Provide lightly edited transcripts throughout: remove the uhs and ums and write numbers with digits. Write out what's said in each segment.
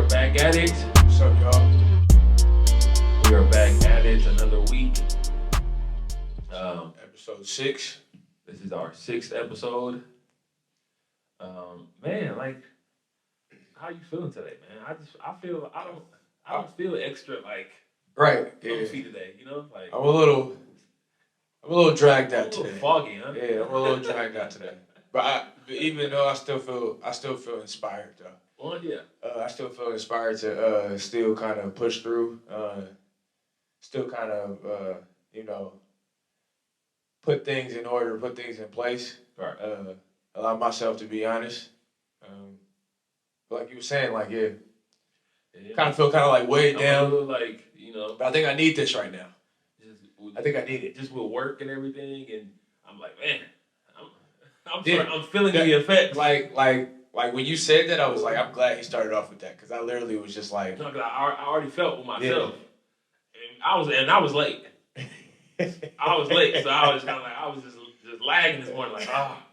are back at it. What's up, y'all? We are back at it another week. Episode 6. This is our 6th episode. Man, like, how you feeling today, man? I don't feel extra like Right. Yeah. comfy today. You know, like I'm a little dragged a out little today. foggy, huh? Yeah, I'm a little dragged out today. But even though I still feel inspired though. Well, yeah. I still feel inspired to still kind of push through. Still kind of put things in order, put things in place. Right. Allow myself to be honest. Like you were saying, like Yeah, kind of feel kind of like weighed I'm down. a little like, you know, But I think I need this right now. just I think I need it. just with work and everything, and I'm like, man, Yeah. I'm feeling the effects. Like when you said that, I was like, I'm glad he started off with that because I literally was just like, No, 'cause I already felt with myself, and I was late. I was late, so I was kind of like I was just lagging this morning, like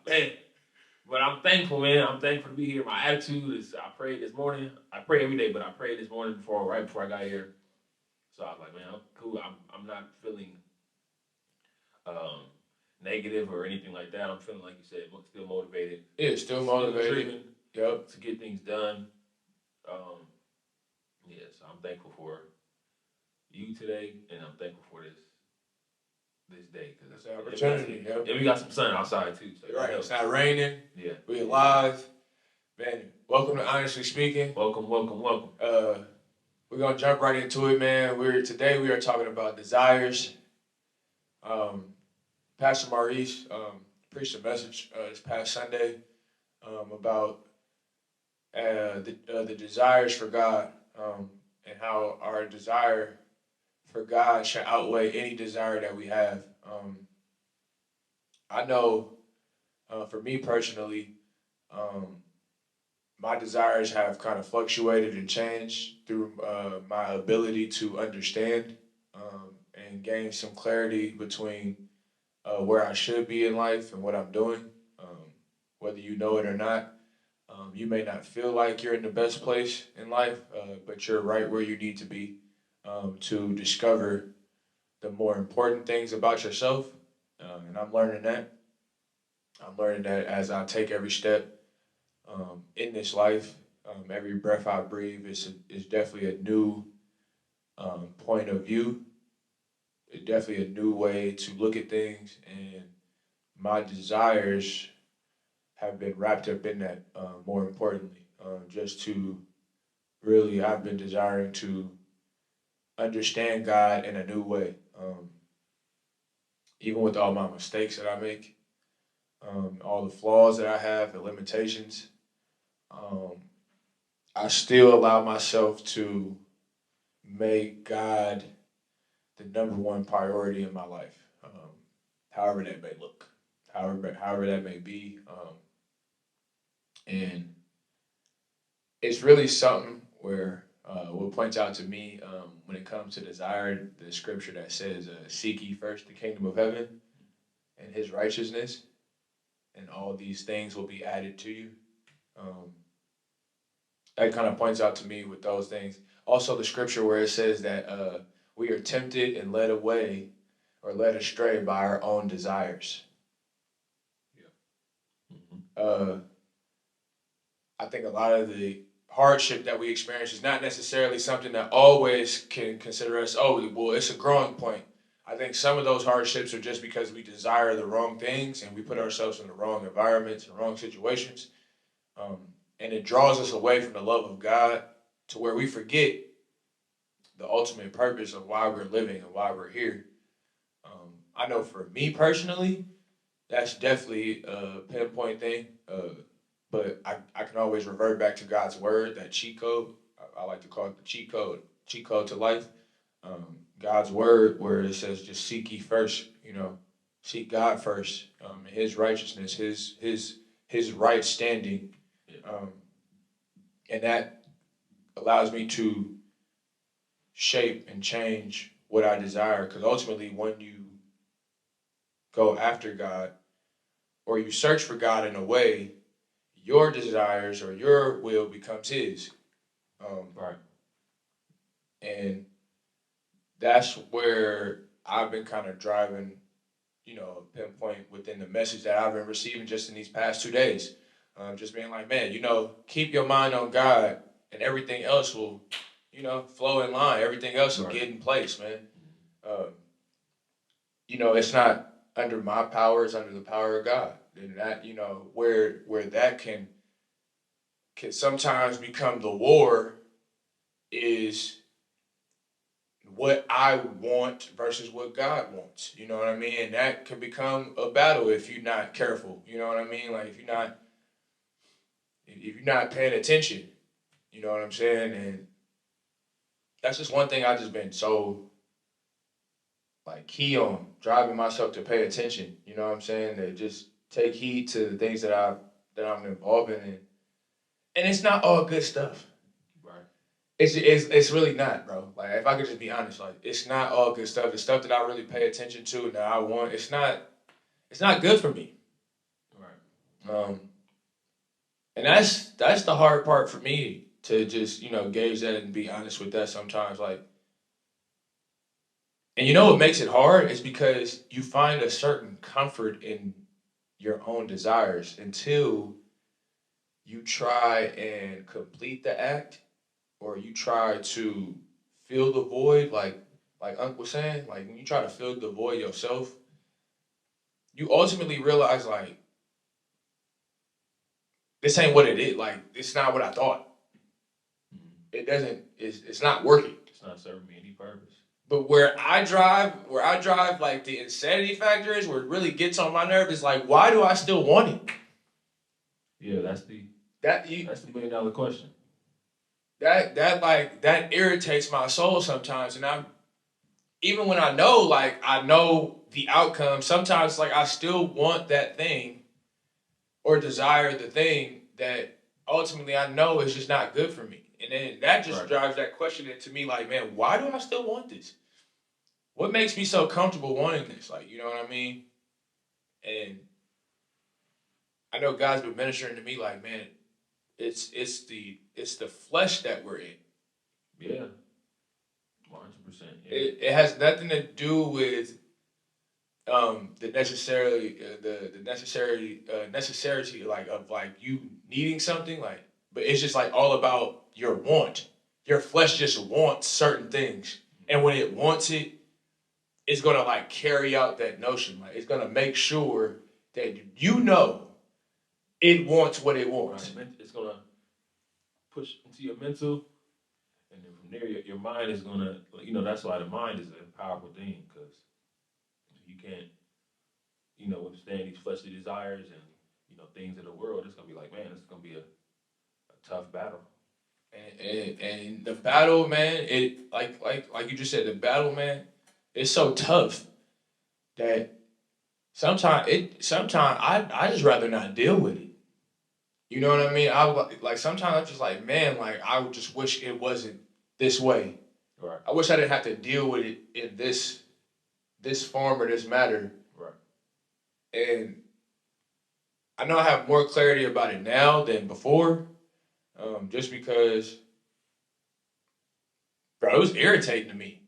man. But I'm thankful, man. I'm thankful to be here. My attitude is I prayed this morning. I pray every day, but I prayed this morning right before I got here. So I was like, man, I'm cool. I'm not feeling negative or anything like that. I'm feeling like you said, still motivated. Yeah, still motivated. Driven, Yep. to get things done. So I'm thankful for you today, and I'm thankful for this day because it's an opportunity. And we got some sun outside too. So right. It's not raining. Yeah. We're live. Man, welcome to Honestly Speaking. Welcome. We're gonna jump right into it, man. Today we are talking about desires. Pastor Maurice preached a message this past Sunday about the desires for God and how our desire for God should outweigh any desire that we have. I know for me personally, my desires have kind of fluctuated and changed through my ability to understand and gain some clarity between where I should be in life and what I'm doing. Whether you know it or not, you may not feel like you're in the best place in life, but you're right where you need to be to discover the more important things about yourself. And I'm learning that. I'm learning that as I take every step in this life. Every breath I breathe is definitely a new point of view. It's definitely a new way to look at things, and my desires have been wrapped up in that. More importantly, just to really, I've been desiring to understand God in a new way. Even with all my mistakes that I make, all the flaws that I have, the limitations, I still allow myself to make God the number one priority in my life, however that may look, however that may be. And it's really something where what points out to me when it comes to desire, the scripture that says, seek ye first the kingdom of heaven and his righteousness, and all these things will be added to you. That kind of points out to me with those things. Also, the scripture where it says that we are tempted and led away or led astray by our own desires. Yeah. Mm-hmm. I think a lot of the hardship that we experience is not necessarily something that always can consider us, it's a growing point. I think some of those hardships are just because we desire the wrong things and we put ourselves in the wrong environments and wrong situations. And it draws us away from the love of God to where we forget the ultimate purpose of why we're living and why we're here. I know for me personally, that's definitely a pinpoint thing. But I can always revert back to God's word, that cheat code. I like to call it the cheat code to life. God's word, where it says just seek ye first, seek God first, his righteousness, his right standing. And that allows me to shape and change what I desire. Because ultimately, when you go after God or you search for God in a way, your desires or your will becomes his. Right. And that's where I've been kind of driving, pinpoint within the message that I've been receiving just in these past 2 days. Just being like, man, keep your mind on God and everything else will, flow in line. Everything else will get in place, man. It's not under my power, it's under the power of God. And that, where that can sometimes become the war is what I want versus what God wants. You know what I mean? And that can become a battle if you're not careful. You know what I mean? Like if you're not paying attention, you know what I'm saying? And that's just one thing I've just been so like key on, driving myself to pay attention. You know what I'm saying? To just take heed to the things that I'm involved in. And it's not all good stuff. It's really not, bro. Like if I could just be honest, like it's not all good stuff. The stuff that I really pay attention to and that I want, it's not good for me. Right. And that's the hard part for me to just, gauge that and be honest with that sometimes. Like, and what makes it hard is because you find a certain comfort in your own desires until you try and complete the act, or you try to fill the void, like Unc was saying, like when you try to fill the void yourself, you ultimately realize like this ain't what it is. Like it's not what I thought. It doesn't. It's not working. It's not serving me any purpose. But where I drive, like the insanity factor is, where it really gets on my nerve is like, why do I still want it? Yeah, that's the $1 million question. That irritates my soul sometimes, and even when I know the outcome, sometimes like I still want that thing or desire the thing that ultimately I know is just not good for me. And then that just drives that question into me like, man, why do I still want this? What makes me so comfortable wanting this? Like, you know what I mean? And I know God's been ministering to me like, man, it's the flesh that we're in. Yeah. 100%. Yeah. It has nothing to do with the necessity like of like you needing something, like, but it's just like all about your want. Your flesh just wants certain things, and when it wants it, it's gonna like carry out that notion. Like it's gonna make sure that it wants what it wants. Right. It's gonna push into your mental, and then from there, your mind is gonna. That's why the mind is a powerful thing, because you can't, withstand these fleshly desires and things of the world. It's gonna be like, man, it's gonna be a tough battle. And the battle, man, it like you just said, the battle, man, it's so tough that sometimes I just rather not deal with it. You know what I mean? Sometimes I'm just like, man, like I would just wish it wasn't this way. Right. I wish I didn't have to deal with it in this form or this matter. Right. And I know I have more clarity about it now than before, just because, bro, it was irritating to me.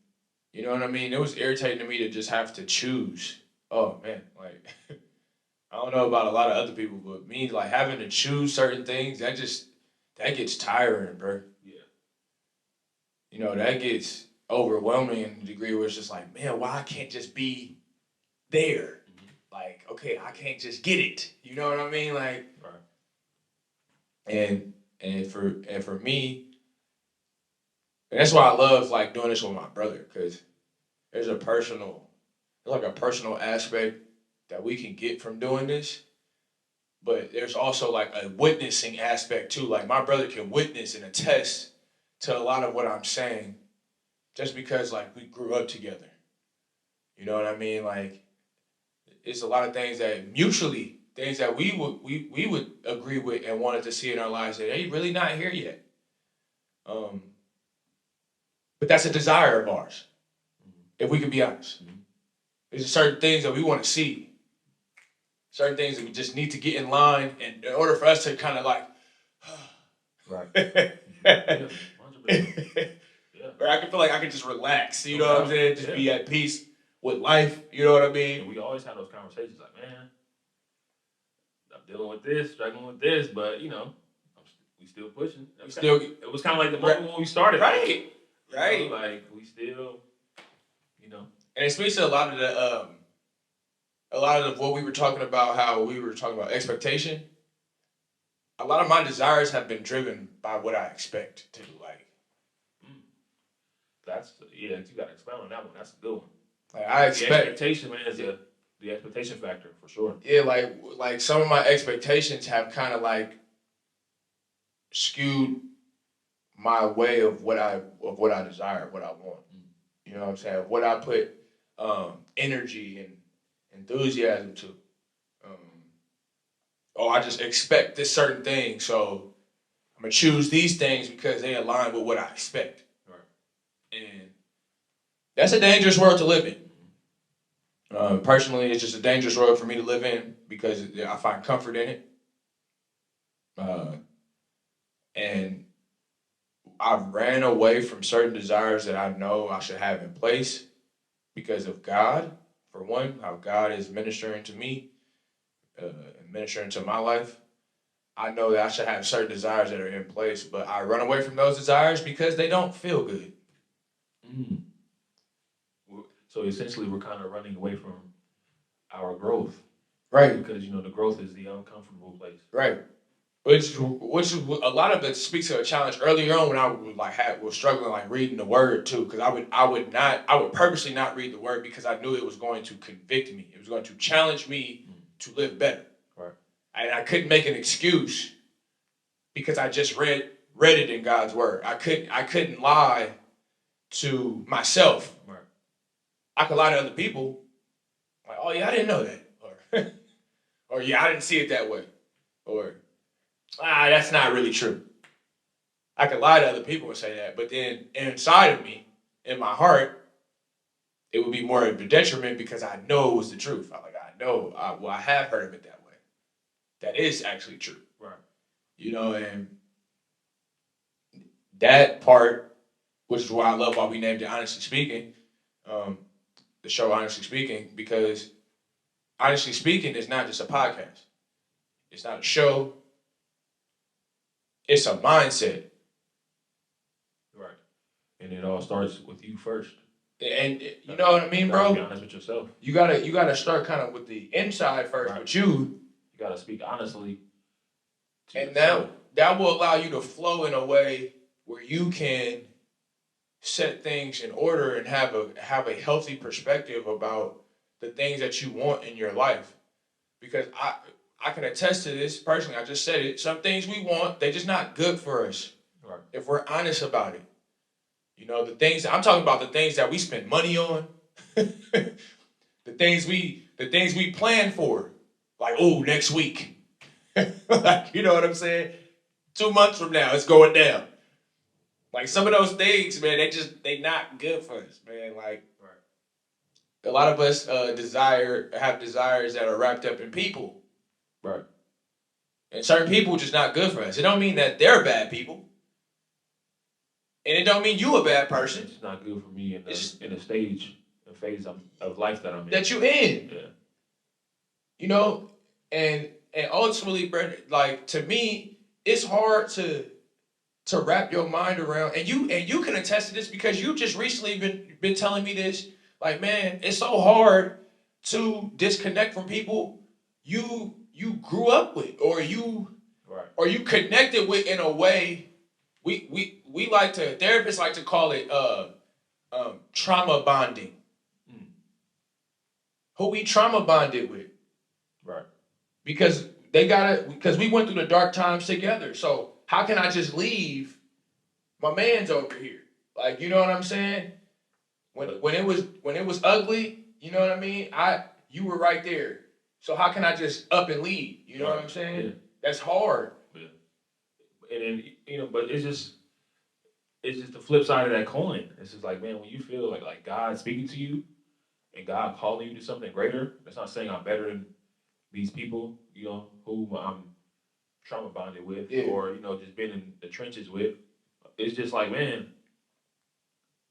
You know what I mean? It was irritating to me to just have to choose. Oh man, like I don't know about a lot of other people, but me like having to choose certain things, that gets tiring, bro. Yeah. That gets overwhelming in the degree where it's just like, man, why I can't just be there? Mm-hmm. Like, okay, I can't just get it. You know what I mean? Like, right. And for me, and that's why I love like doing this with my brother, because there's a personal aspect that we can get from doing this, but there's also like a witnessing aspect too. Like my brother can witness and attest to a lot of what I'm saying, just because like we grew up together. You know what I mean? Like it's a lot of things that we would agree with and wanted to see in our lives that they really not here yet. But that's a desire of ours, if we can be honest. Mm-hmm. There's certain things that we want to see. Certain things that we just need to get in line, and in order for us to kind of like, right. Yeah, 100%. I can feel like I can just relax. You know what I'm saying? Just be at peace with life. You know what I mean? And we always have those conversations like, man, I'm dealing with this, struggling with this, but we still pushing. It was kind of like the moment when we started. Right. Like we still, And it speaks to a lot of what we were talking about, how we were talking about expectation. A lot of my desires have been driven by what I expect to do. Like, you got to expound on that one. That's a good one. Like I expect the expectation, man, is the expectation factor for sure. Yeah, like some of my expectations have kind of like skewed my way of what I desire, what I want. You know what I'm saying? What I put energy and enthusiasm to. I just expect this certain thing, so I'm gonna choose these things because they align with what I expect. Right. And that's a dangerous world to live in. Personally, it's just a dangerous world for me to live in because I find comfort in it. And I've ran away from certain desires that I know I should have in place because of God, for one, how God is ministering to me, ministering to my life. I know that I should have certain desires that are in place, but I run away from those desires because they don't feel good. So essentially, we're kind of running away from our growth, right? Because the growth is the uncomfortable place, right? Which a lot of it speaks to a challenge earlier on when I was struggling reading the word too, because I would purposely not read the word because I knew it was going to convict me. It was going to challenge me to live better. Right. And I couldn't make an excuse because I just read it in God's word. I couldn't lie to myself. Right. I could lie to other people, like, oh yeah, I didn't know that, or yeah, I didn't see it that way, or that's not really true. I could lie to other people and say that, but then inside of me, in my heart, it would be more of a detriment because I know it was the truth. I have heard of it that way. That is actually true. Right. And that part, which is why I love why we named it Honestly Speaking, the show Honestly Speaking, because Honestly Speaking is not just a podcast. It's not a show. It's a mindset. Right. And it all starts with you first. And you know what I mean, bro? Be honest with yourself. You gotta start kind of with the inside first, right. But you gotta speak honestly. And that will allow you to flow in a way where you can set things in order and have a healthy perspective about the things that you want in your life. Because I can attest to this personally. I just said it. Some things we want, they're just not good for us. Right. If we're honest about it. The things I'm talking about, the things that we spend money on, the things we plan for, like, next week. You know what I'm saying? 2 months from now, it's going down. Like some of those things, man, they not good for us, man. Like, a lot of us have desires that are wrapped up in people. Right. And certain people just not good for us. It don't mean that they're bad people. And it don't mean you a bad person. It's not good for me in the stage and phase of life that I'm in. That you in. Yeah. And ultimately, like, to me, it's hard to wrap your mind around, and you can attest to this because you just recently been telling me this. Like, man, it's so hard to disconnect from people you grew up with, or you connected with in a way. We like to, therapists like to call it trauma bonding. Who we trauma bonded with. Right. Because we went through the dark times together. So how can I just leave my man's over here? Like, you know what I'm saying? When it was ugly, you know what I mean? You were right there. So how can I just up and leave? You know what I'm saying? Yeah. That's hard. Yeah. And then, but it's just the flip side of that coin. It's just like, man, when you feel like God speaking to you and God calling you to something greater, that's not saying I'm better than these people, whom I'm trauma bonded with, or, just been in the trenches with. It's just like, man,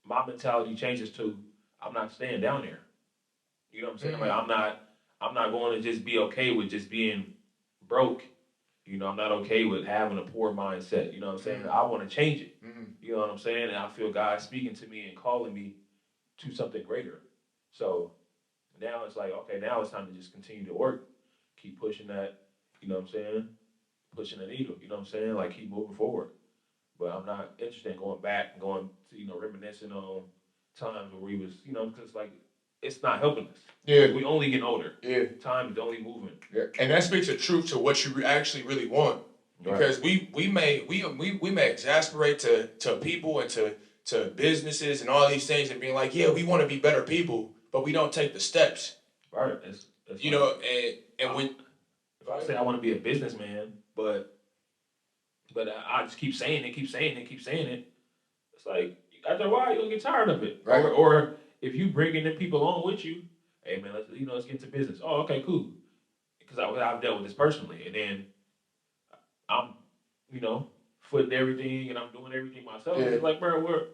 my mentality changes to I'm not staying down there. You know what I'm saying? Like I'm not going to just be okay with just being broke. You know, I'm not okay with having a poor mindset. You know what I'm saying? I want to change it. You know what I'm saying? And I feel God speaking to me and calling me to something greater. So now it's like, okay, now it's time to just continue to work, keep pushing that, you know what I'm saying? Pushing the needle, you know what I'm saying? Like keep moving forward. But I'm not interested in going back and going to, reminiscing on times where we was, because like it's not helping us. Yeah. We only getting older. Yeah. Time is only moving. Yeah. And that speaks the truth to what you actually really want. Because we may exasperate to people and to businesses and all these things and being like, yeah, we want to be better people, but we don't take the steps. Right. That's you know, and when if I say I want to be a businessman, but I just keep saying it, it's like after a while you're gonna get tired of it. Right. Or if you bringing in people along with you, hey man, let's get into business. Oh, okay, cool. Because I've dealt with this personally, and then I'm, footing everything and I'm doing everything myself. Yeah. It's like, bro,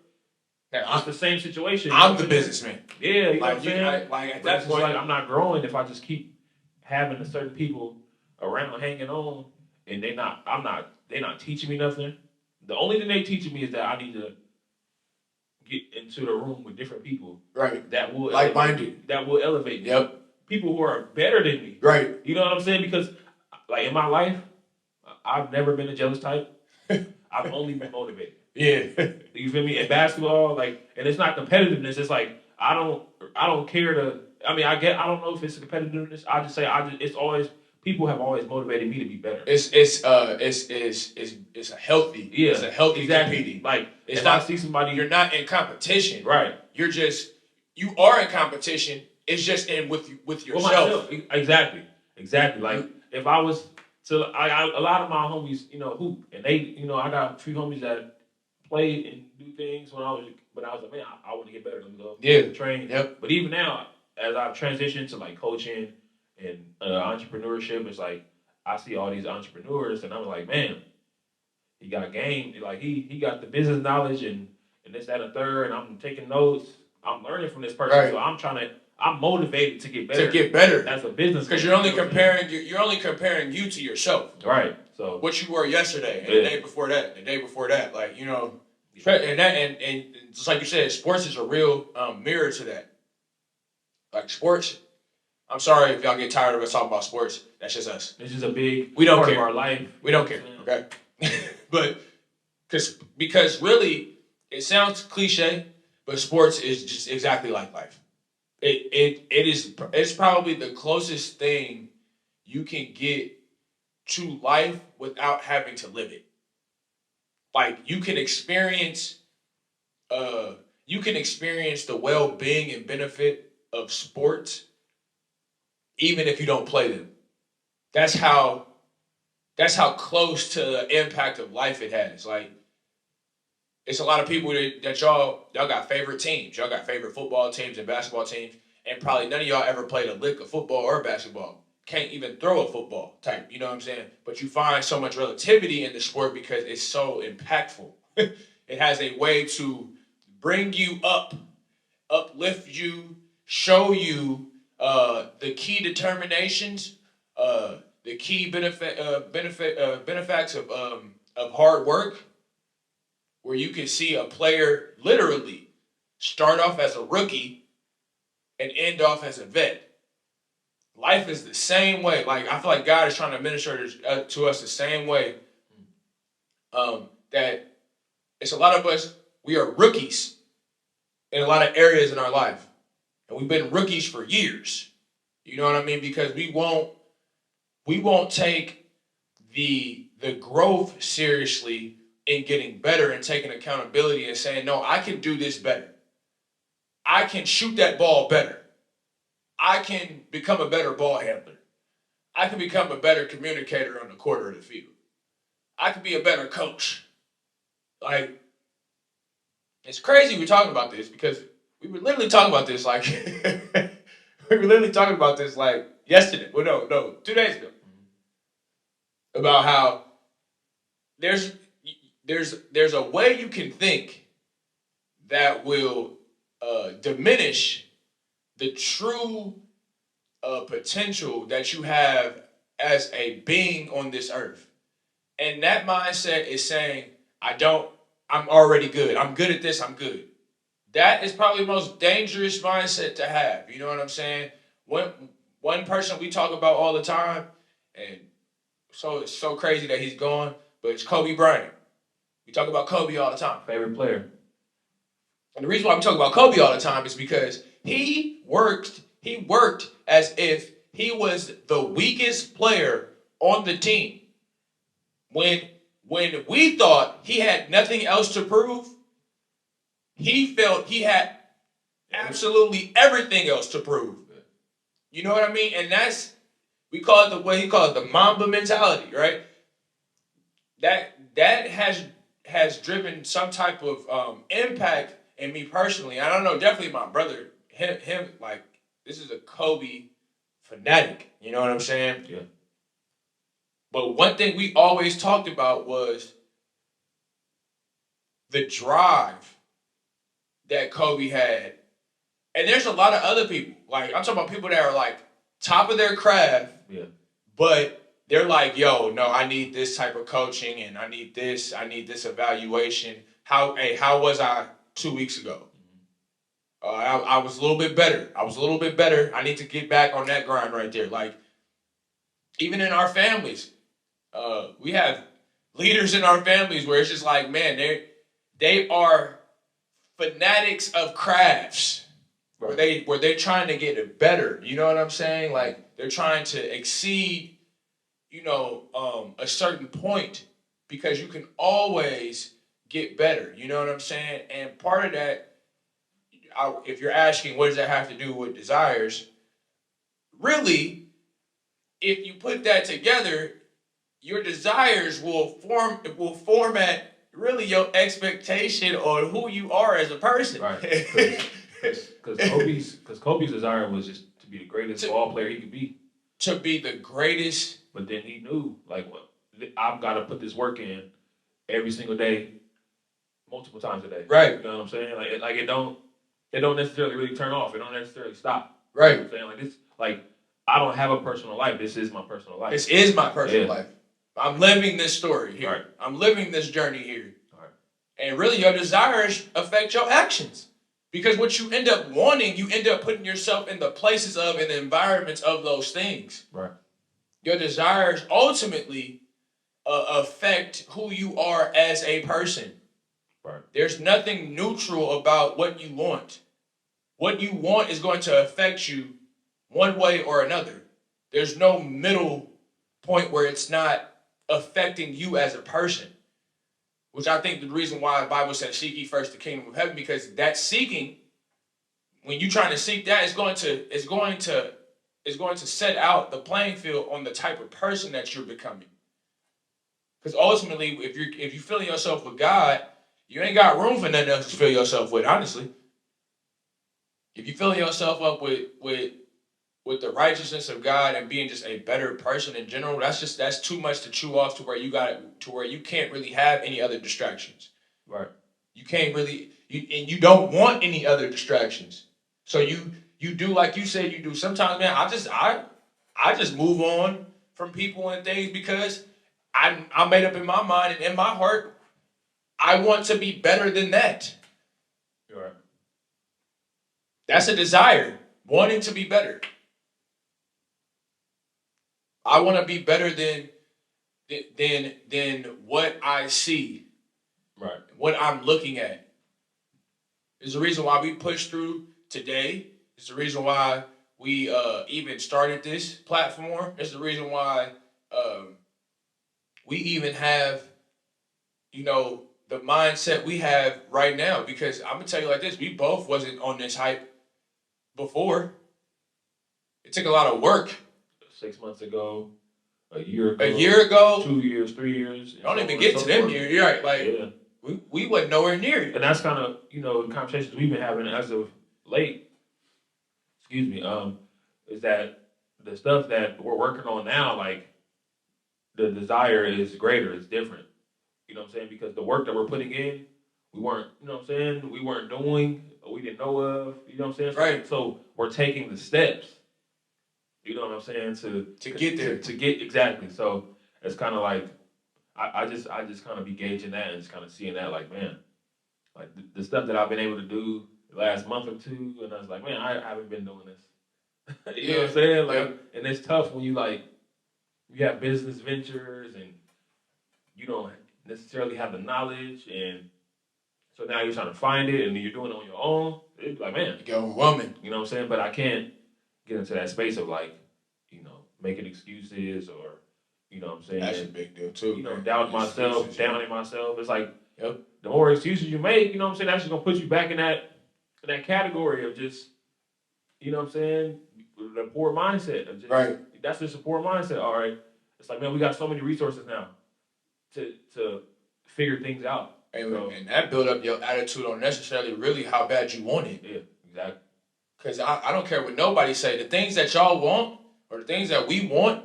it's the same situation. I'm the businessman. Yeah, you know what I'm saying? At that point, I'm not growing if I just keep having a certain people around hanging on, and they're not teaching me nothing. The only thing they teaching me is that I need to get into the room with different people. Right. That will like-minded. That will elevate me. Yep. People who are better than me. Right. You know what I'm saying? Because like in my life, I've never been a jealous type. I've only been motivated. Yeah. You feel me? In basketball, like, and it's not competitiveness. It's like I don't care to. I mean, I don't know if it's competitiveness. I just say it's always people have always motivated me to be better. It's a healthy. Yeah. It's a healthy competing. Like it's if not, I see somebody, you're not in competition. Right. You are in competition. It's just with yourself. Exactly. Like if I was to, a lot of my homies, hoop, and they, I got a few homies that play and do things when I was like, man, I want to get better than go. Yeah. Train. Yep. But even now, as I've transitioned to like coaching and entrepreneurship, it's like I see all these entrepreneurs, and I'm like, man, he got game. Like he got the business knowledge and this, that, and third. And I'm taking notes. I'm learning from this person, right. So I'm motivated to get better. As a business, because you're only comparing you to yourself. Right. So what you were yesterday and the day before that, like and just like you said, sports is a real mirror to that. Like sports, I'm sorry if y'all get tired of us talking about sports. That's just us. It's just a big we don't part care. Of our life. We don't care. Okay. But because really, it sounds cliche, but sports is just exactly like life. It's probably the closest thing you can get to life without having to live it. Like you can experience the well-being and benefit of sports even if you don't play them. That's how close to the impact of life it has. Like it's a lot of people that y'all got favorite teams. Y'all got favorite football teams and basketball teams, and probably none of y'all ever played a lick of football or basketball. Can't even throw a football type, you know what I'm saying? But you find so much relativity in the sport because it's so impactful. It has a way to bring you up, uplift you, show you the key determinations, the key benefits of hard work, where you can see a player literally start off as a rookie and end off as a vet. Life is the same way. Like I feel like God is trying to minister to us the same way. That it's a lot of us, we are rookies in a lot of areas in our life. And we've been rookies for years. You know what I mean? Because we won't take the growth seriously in getting better and taking accountability and saying, no, I can do this better. I can shoot that ball better. I can become a better ball handler. I can become a better communicator on the court or the field. I can be a better coach. Like, it's crazy we're talking about this because we were literally talking about this like yesterday. Well, no, 2 days ago. About how there's a way you can think that will diminish the true potential that you have as a being on this earth. And that mindset is saying, I'm already good. I'm good at this, I'm good. That is probably the most dangerous mindset to have. You know what I'm saying? One person we talk about all the time, and so it's so crazy that he's gone, but it's Kobe Bryant. We talk about Kobe all the time. Favorite player. And the reason why we talk about Kobe all the time is because he worked as if he was the weakest player on the team. When we thought he had nothing else to prove, he felt he had absolutely everything else to prove. You know what I mean? And we call it what he calls the Mamba mentality, right? That has driven some type of impact in me personally. I don't know, definitely my brother, him like, this is a Kobe fanatic. You know what I'm saying? Yeah. But one thing we always talked about was the drive that Kobe had. And there's a lot of other people. Like, I'm talking about people that are like top of their craft. Yeah. But they're like, yo, no, I need this type of coaching and I need this evaluation. How was I 2 weeks ago? I was a little bit better. I need to get back on that grind right there. Like, even in our families, we have leaders in our families where it's just like, man, they are fanatics of crafts. Right. Where they're trying to get it better. You know what I'm saying? Like, they're trying to exceed, a certain point, because you can always get better. You know what I'm saying? And part of that, if you're asking what does that have to do with desires, really, if you put that together, your desires will format really your expectation on who you are as a person. Right. Because Kobe's desire was just to be the greatest ball player he could be. To be the greatest. But then he knew, like, well, I've got to put this work in every single day, multiple times a day. Right. You know what I'm saying? Like it don't necessarily really turn off. It don't necessarily stop. Right. You know what I'm saying? Like, this, like, I don't have a personal life. This is my personal life. This is my personal life. I'm living this story here. Right. I'm living this journey here. Right. And really, your desires affect your actions. Because what you end up wanting, you end up putting yourself in the places of and the environments of those things. Right. Your desires ultimately affect who you are as a person. Right. There's nothing neutral about what you want. What you want is going to affect you one way or another. There's no middle point where it's not affecting you as a person. Which I think the reason why the Bible says seek ye first the kingdom of heaven, because that seeking, when you're trying to seek that, is going to set out the playing field on the type of person that you're becoming. Because ultimately, if you're filling yourself with God, you ain't got room for nothing else to fill yourself with, honestly. If you're filling yourself up with the righteousness of God and being just a better person in general, that's too much to chew off to where you can't really have any other distractions. Right. You can't really, and you don't want any other distractions. So you do like you said you do. Sometimes, man, I just move on from people and things because I made up in my mind and in my heart, I want to be better than that. You're right. That's a desire, wanting to be better. I want to be better than what I see. Right. What I'm looking at. There's a reason why we push through today. It's the reason why we even started this platform. It's the reason why we even have, the mindset we have right now. Because I'm going to tell you like this, we both wasn't on this hype before. It took a lot of work. 6 months ago, a year ago, 2 years, 3 years. Don't even get to them years. You're right. Like, yeah. we wasn't nowhere near it. And that's kind of, the conversations we've been having as of late, is that the stuff that we're working on now, like, the desire is greater, it's different. You know what I'm saying? Because the work that we're putting in, we weren't, you know what I'm saying? We weren't doing, or we didn't know of, you know what I'm saying? Right. So we're taking the steps, you know what I'm saying, to get there. To get exactly. So it's kind of like I just kind of be gauging that and just kind of seeing that like, man, like the stuff that I've been able to do the last month or two, and I was like, man, I haven't been doing this. You know what I'm saying? Like, and it's tough when you like you have business ventures and you don't necessarily have the knowledge, and so now you're trying to find it and you're doing it on your own. It's like, man, you get overwhelming. You know what I'm saying? But I can't get into that space of like, making excuses or, you know what I'm saying? That's a big deal too. You know, doubting myself, downing myself. It's like, the more excuses you make, you know what I'm saying, that's just gonna put you back in that category of just, you know what I'm saying, the poor mindset of just, right. That's just a poor mindset. All right, it's like, man, we got so many resources now to figure things out. And that build up your attitude on necessarily really how bad you want it. Yeah, exactly. Because I don't care what nobody say. The things that y'all want or the things that we want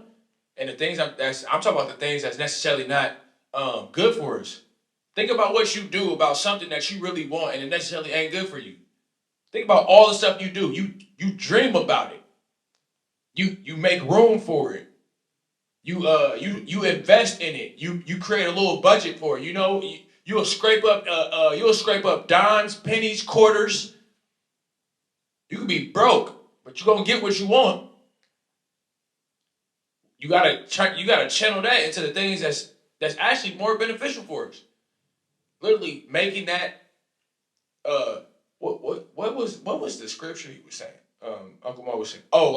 and the things I'm talking about the things that's necessarily not good for us. Think about what you do about something that you really want and it necessarily ain't good for you. Think about all the stuff you do. You dream about it. You make room for it. You invest in it. You create a little budget for it. You know, you'll scrape up dimes, pennies, quarters. You could be broke, but you're gonna get what you want. You gotta channel that into the things that's actually more beneficial for us. Literally making that. What was the scripture he was saying? Uncle Mo was saying, oh,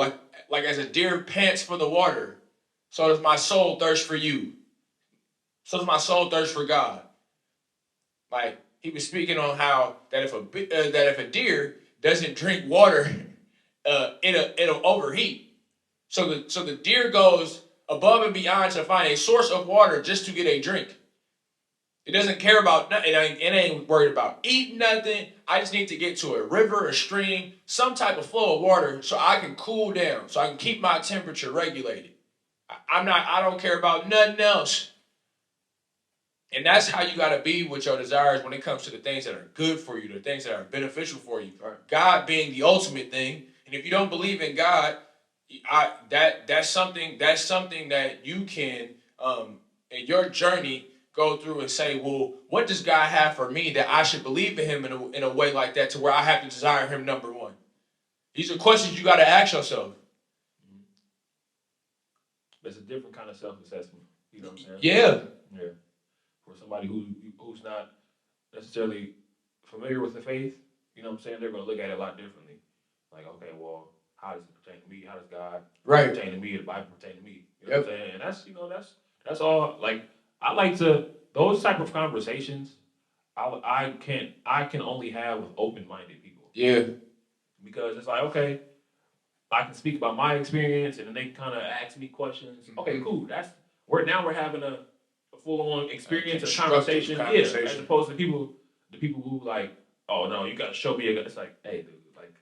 like as a deer pants for the water, so does my soul thirst for you. So does my soul thirst for God. Like he was speaking on how that if a deer doesn't drink water, it'll overheat. So the deer goes above and beyond to find a source of water just to get a drink. It doesn't care about nothing. It ain't worried about eating nothing. I just need to get to a river, a stream, some type of flow of water so I can cool down, so I can keep my temperature regulated. I don't care about nothing else. And that's how you got to be with your desires when it comes to the things that are good for you, the things that are beneficial for you. God being the ultimate thing. And if you don't believe in God, that's something that you can, in your journey, go through and say, well, what does God have for me that I should believe in him in a way like that to where I have to desire him number one? These are questions you got to ask yourself. It's a different kind of self-assessment. You know what I'm saying? Yeah. Yeah. For somebody who's not necessarily familiar with the faith, you know what I'm saying, they're going to look at it a lot differently. Like, okay, well, how does it pertain to me? How does God pertain to me? The Bible pertain to me? You know what I'm saying? And that's all. Like, I like to those type of conversations. I can only have with open-minded people. Yeah. Because it's like, okay, I can speak about my experience, and then they kind of ask me questions. Mm-hmm. Okay, cool. We're having a full-on experience, a conversation. Yeah, as opposed to the people who like, oh no, you got to show me. It's like, hey, dude, like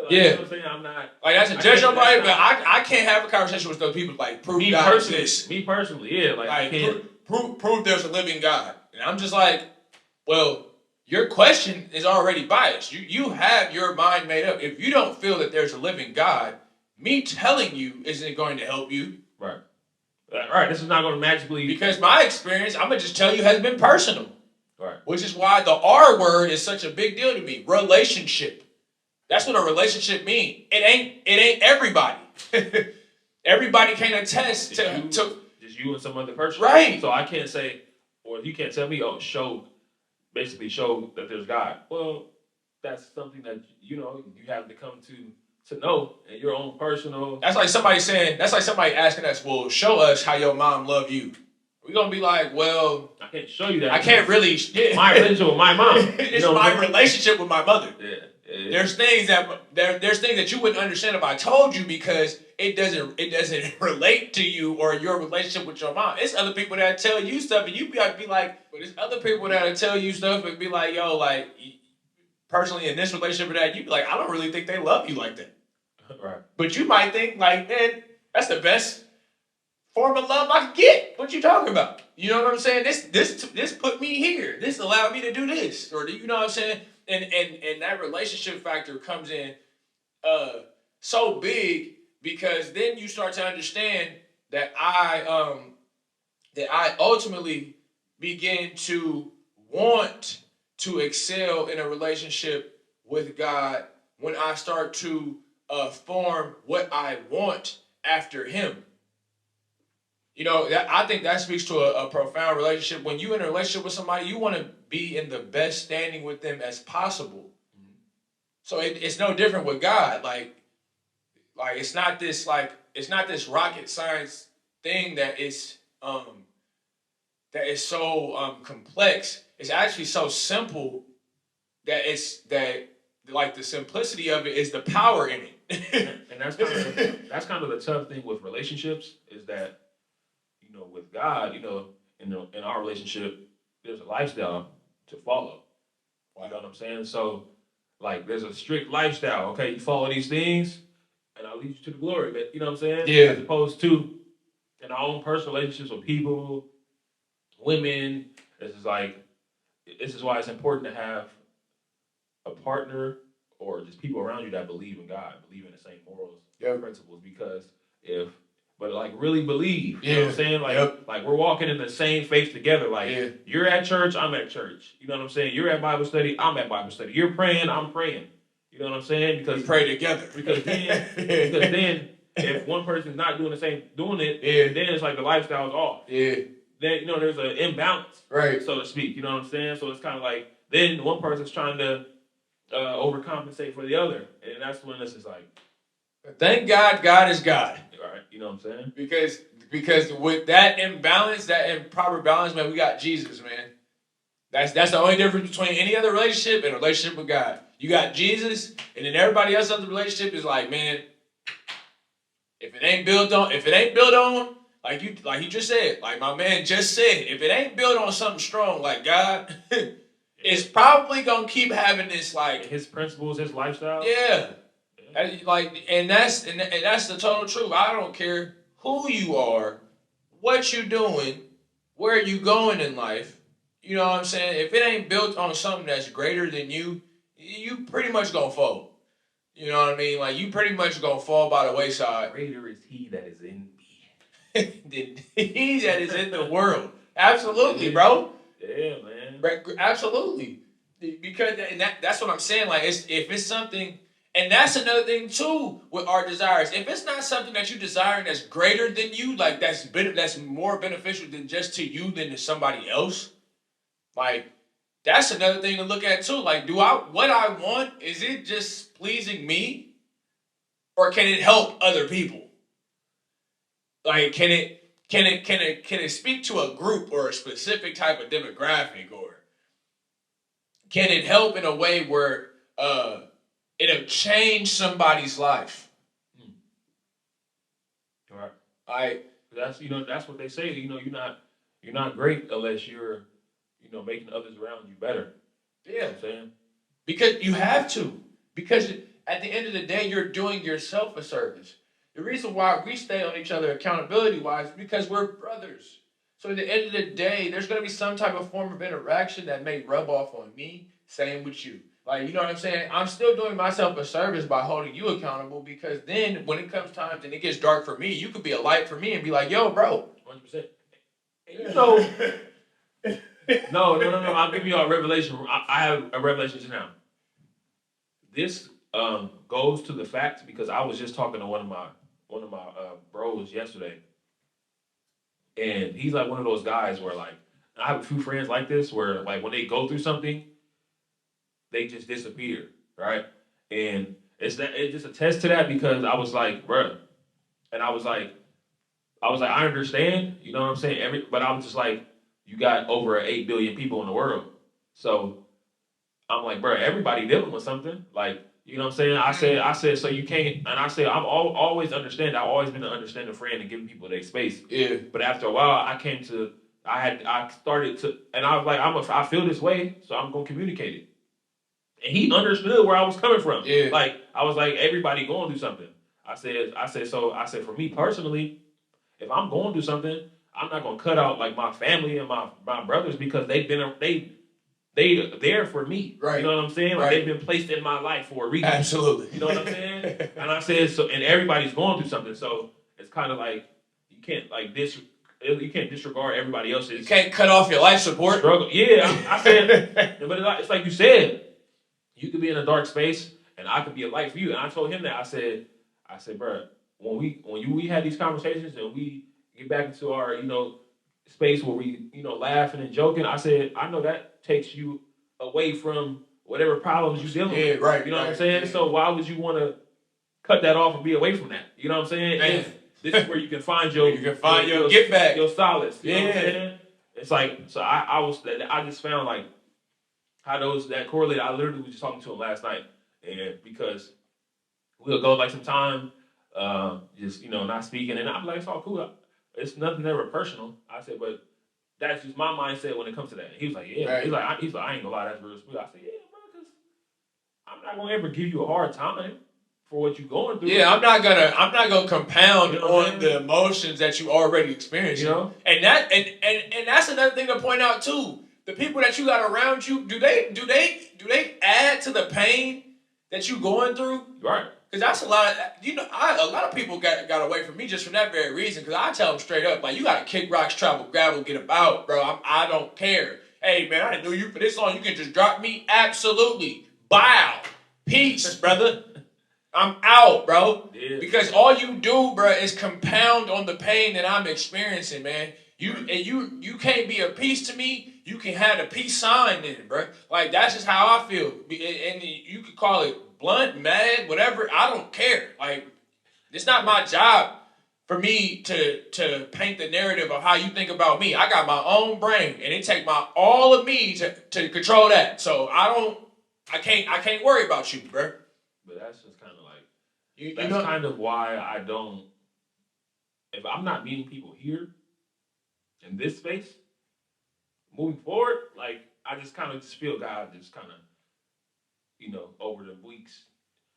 yeah. You know what I'm saying? I'm not like that's a judge somebody, but I can't have a conversation with those people like prove me God personally. exists. Me personally, yeah, like I can't prove there's a living God, and I'm just like, well, your question is already biased. You have your mind made up. If you don't feel that there's a living God, me telling you isn't going to help you. Right. Right. This is not going to magically... Because my experience, I'm going to just tell you, has been personal. Right. Which is why the R word is such a big deal to me. Relationship. That's what a relationship means. It ain't everybody. Everybody can't attest to... Just you and some other person. Right. So I can't say, or you can't tell me, show that there's God. Well, that's something that, you have to come to know in your own personal... That's like somebody asking us, well, show us how your mom loved you. We're going to be like, well... I can't show you that. I can't really... Yeah. My relationship with my mom. It's my relationship with my mother. Yeah. There's things that you wouldn't understand if I told you because it doesn't relate to you or your relationship with your mom. It's other people that tell you stuff and you be like, but it's other people that tell you stuff and be like, yo, like, personally in this relationship with that, you be like, I don't really think they love you like that. Right. But you might think like, man, that's the best form of love I can get. What you talking about? You know what I'm saying? This put me here. This allowed me to do this, or you know what I'm saying? And that relationship factor comes in so big because then you start to understand that I ultimately begin to want to excel in a relationship with God when I start to form what I want after Him. You know, I think that speaks to a profound relationship. When you're in a relationship with somebody, you want to be in the best standing with them as possible. Mm-hmm. So it's no different with God. Like it's not this rocket science thing that is so complex. It's actually so simple that the simplicity of it is the power in it. And that's kind of the tough thing with relationships is that, you know, with God, you know, in our relationship, there's a lifestyle to follow. Wow. You know what I'm saying? So, like, there's a strict lifestyle. Okay, you follow these things, and I'll lead you to the glory. But you know what I'm saying? Yeah. As opposed to in our own personal relationships with people, women, this is why it's important to have a partner or just people around you that believe in God, believe in the same morals, principles. Because really believe, you know what I'm saying? Like we're walking in the same faith together. Like you're at church, I'm at church. You know what I'm saying? You're at Bible study, I'm at Bible study. You're praying, I'm praying. You know what I'm saying? Because we pray together. Because then if one person's not doing it, then it's like the lifestyle's off. Yeah. Then, you know, there's an imbalance, right, so to speak. You know what I'm saying? So it's kind of like then one person's trying to overcompensate for the other, and that's when this is like. Thank God, God is God. Right, you know what I'm saying? Because with that imbalance, that improper balance, man, we got Jesus, man. That's the only difference between any other relationship and a relationship with God. You got Jesus, and then everybody else in the relationship is like, man, if it ain't built on, like you just said, like my man just said, if it ain't built on something strong like God, it's probably gonna keep having this like his principles, his lifestyle. Yeah. And that's the total truth. I don't care who you are, what you doing, where you going in life. You know what I'm saying? If it ain't built on something that's greater than you, you pretty much gonna fall. You know what I mean? Like you pretty much gonna fall by the wayside. Greater is He that is in me than he that is in the world. Absolutely, bro. Yeah, man. Absolutely. Because that's what I'm saying. Like if it's something. And that's another thing too with our desires. If it's not something that you desire that's greater than you, like that's more beneficial than just to you than to somebody else, like that's another thing to look at too. Like, what I want, is it just pleasing me, or can it help other people? Like, can it speak to a group or a specific type of demographic, or can it help in a way where it'll change somebody's life? Right. That's what they say. You know, you're not great unless you're, you know, making others around you better. Yeah. You know what I'm saying? Because you have to. Because at the end of the day, you're doing yourself a service. The reason why we stay on each other accountability-wise is because we're brothers. So at the end of the day, there's going to be some type of form of interaction that may rub off on me. Same with you. Like, you know what I'm saying? I'm still doing myself a service by holding you accountable, because then when it comes time and it gets dark for me, you could be a light for me and be like, yo, bro. 100%. You know, no. I'll give you a revelation. I have a revelation just now. This goes to the fact, because I was just talking to one of my bros yesterday, and he's like one of those guys where, like, I have a few friends like this where, like, when they go through something, they just disappear, right? And it just attests to that, because I was like, bruh, and I was like, I understand, you know what I'm saying? But I was just like, you got over 8 billion people in the world. So I'm like, bruh, everybody dealing with something. Like, you know what I'm saying? I said, so you can't, and I said, I'm always understand. I've always been an understanding friend and giving people their space. Yeah. But after a while, I started to, and I was like, I feel this way, so I'm going to communicate it. And he understood where I was coming from. Yeah. Like, I was like, everybody going through something. I said, for me personally, if I'm going through something, I'm not gonna cut out like my family and my brothers because they there for me. Right. You know what I'm saying? Like right. they've been placed in my life for a reason. Absolutely. You know what I'm saying? And I said so, and everybody's going through something, so it's kind of like you can't like you can't disregard everybody else's. You can't cut off your life support. Struggle. Yeah, I said, but it's like you said, you could be in a dark space, and I could be a light for you. And I told him that I said, bro, when we had these conversations and we get back into our space where we laughing and joking, I said, I know that takes you away from whatever problems you're dealing with. Right. You know what I'm saying? Yeah. So why would you want to cut that off and be away from that? You know what I'm saying? If this is where you can find your get back, your solace. You know what I'm saying? It's like so. I just found like how that correlate. I literally was just talking to him last night, and because we'll go like some time, just not speaking, and I'm like, it's all cool. It's nothing ever personal. I said, but that's just my mindset when it comes to that. He was like, yeah. Right. He's like, I ain't gonna lie, that's real smooth. I said, yeah, bro, because I'm not gonna ever give you a hard time for what you're going through. Yeah, I'm not gonna compound on the emotions that you already experienced. And that's another thing to point out too. The people that you got around you, do they add to the pain that you going through? Right. Because that's a lot. A lot of people got away from me just for that very reason. Because I tell them straight up, like, you got to kick rocks, travel, gravel, get about, bro. I don't care. Hey, man, I didn't know you for this long. You can just drop me? Absolutely. Bow. Peace, brother. I'm out, bro. Yeah. Because all you do, bro, is compound on the pain that I'm experiencing, man. You can't be a piece to me. You can have a peace sign in it, bro. Like, that's just how I feel. And you could call it blunt, mad, whatever. I don't care. Like, it's not my job for me to paint the narrative of how you think about me. I got my own brain, and it takes all of me to control that. So I can't worry about you, bro. But that's just kind of like that's kind of why I don't. If I'm not meeting people here in this space, moving forward, like I just kind of feel God just kind of. Over the weeks,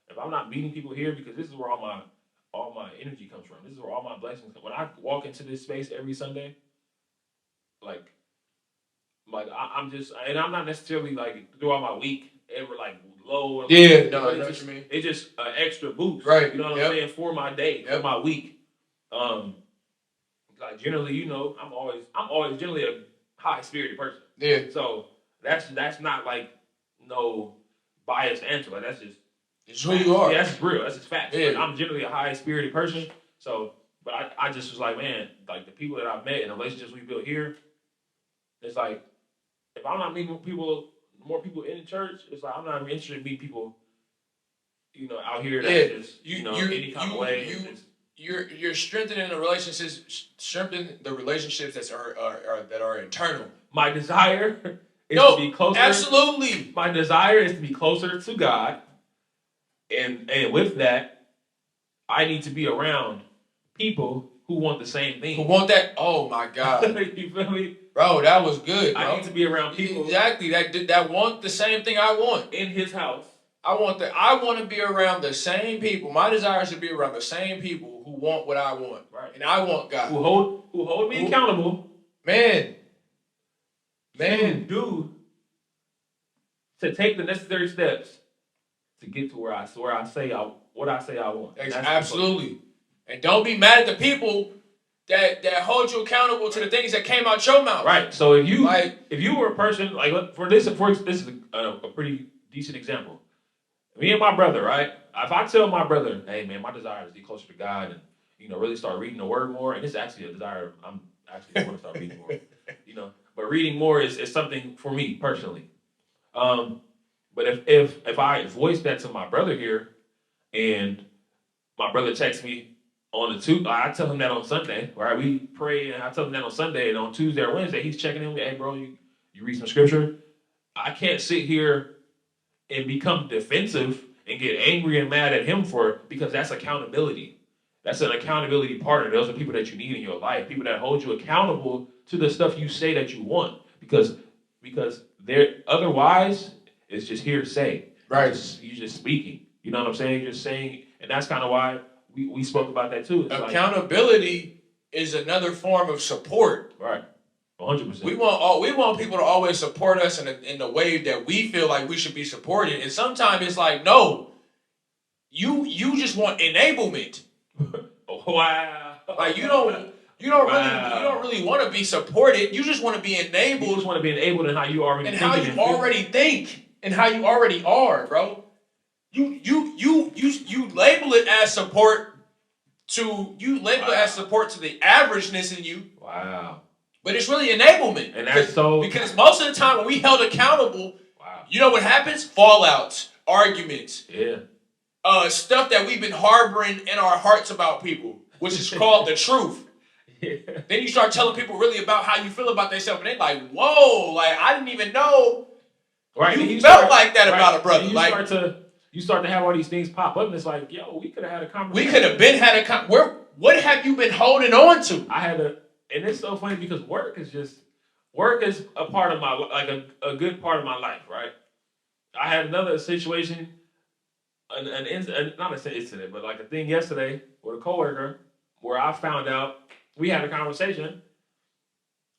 if I'm not meeting people here, because this is where all my energy comes from. This is where all my blessings come. When I walk into this space every Sunday, like I'm just, and I'm not necessarily like throughout my week ever like low. Yeah, no, I know what you mean. It's just an extra boost, right? You know what I'm saying, for my day, for my week. Like generally, I'm always generally a high spirited person. Yeah. So that's not like no biased answer. Like that's just it's who you are. Yeah, that's real. That's just fact. Yeah. Like, I'm generally a high spirited person. So, but I just was like, man, like the people that I've met and the relationships we built here, it's like if I'm not meeting more people in the church, it's like I'm not interested in meeting people, out here that just any kind of way. You're strengthening the relationships, that are internal. My desire is to be closer. Absolutely. My desire is to be closer to God, and with that, I need to be around people who want the same thing. Who want that? Oh my God! You feel me, bro? That was good. Bro. I need to be around people exactly that want the same thing I want in His house. I want to be around the same people. My desire is to be around the same people who want what I want, right? And I want God who hold me accountable, man. To take the necessary steps to get to what I say I want. Absolutely. And don't be mad at the people that hold you accountable to the things that came out your mouth. Right. So if you were a person like this is a pretty decent example. Me and my brother, right? If I tell my brother, hey man, my desire is to be closer to God and really start reading the Word more, and it's actually a desire. I'm actually want to start reading more. But reading more is something for me personally. But if I voice that to my brother here, and my brother texts me on the Tuesday, I tell him that on Sunday, right? We pray, and I tell him that on Sunday, and on Tuesday or Wednesday, he's checking in. Hey, bro, you read some scripture? I can't sit here and become defensive and get angry and mad at him because that's accountability. That's an accountability partner. Those are people that you need in your life, people that hold you accountable to the stuff you say that you want, because they're otherwise it's just hearsay. Right. You're just speaking. You know what I'm saying? You're just saying, and that's kind of why we spoke about that too. It's accountability is another form of support. Right. 100%. We want people to always support us in the way that we feel like we should be supported. And sometimes it's like, no, you just want enablement. Wow. Like you don't really want to be supported. You just want to be enabled. You just want to be enabled in how you already and think how you already think and how you already are, bro. You label it as support to the averageness in you. Wow. But it's really enablement. And that's because most of the time when we held accountable, you know what happens? Fallouts, arguments. Yeah. Stuff that we've been harboring in our hearts about people, which is called the truth. Yeah. Then you start telling people really about how you feel about themselves, and they're like, whoa, like I didn't even know you felt like that about a brother. You start to have all these things pop up, and it's like, yo, we could have had a conversation. We could have been had a conversation. What have you been holding on to? And it's so funny because work is a part of my, like a good part of my life, right? I had another situation, not an incident, but like a thing yesterday with a coworker where I found out we had a conversation,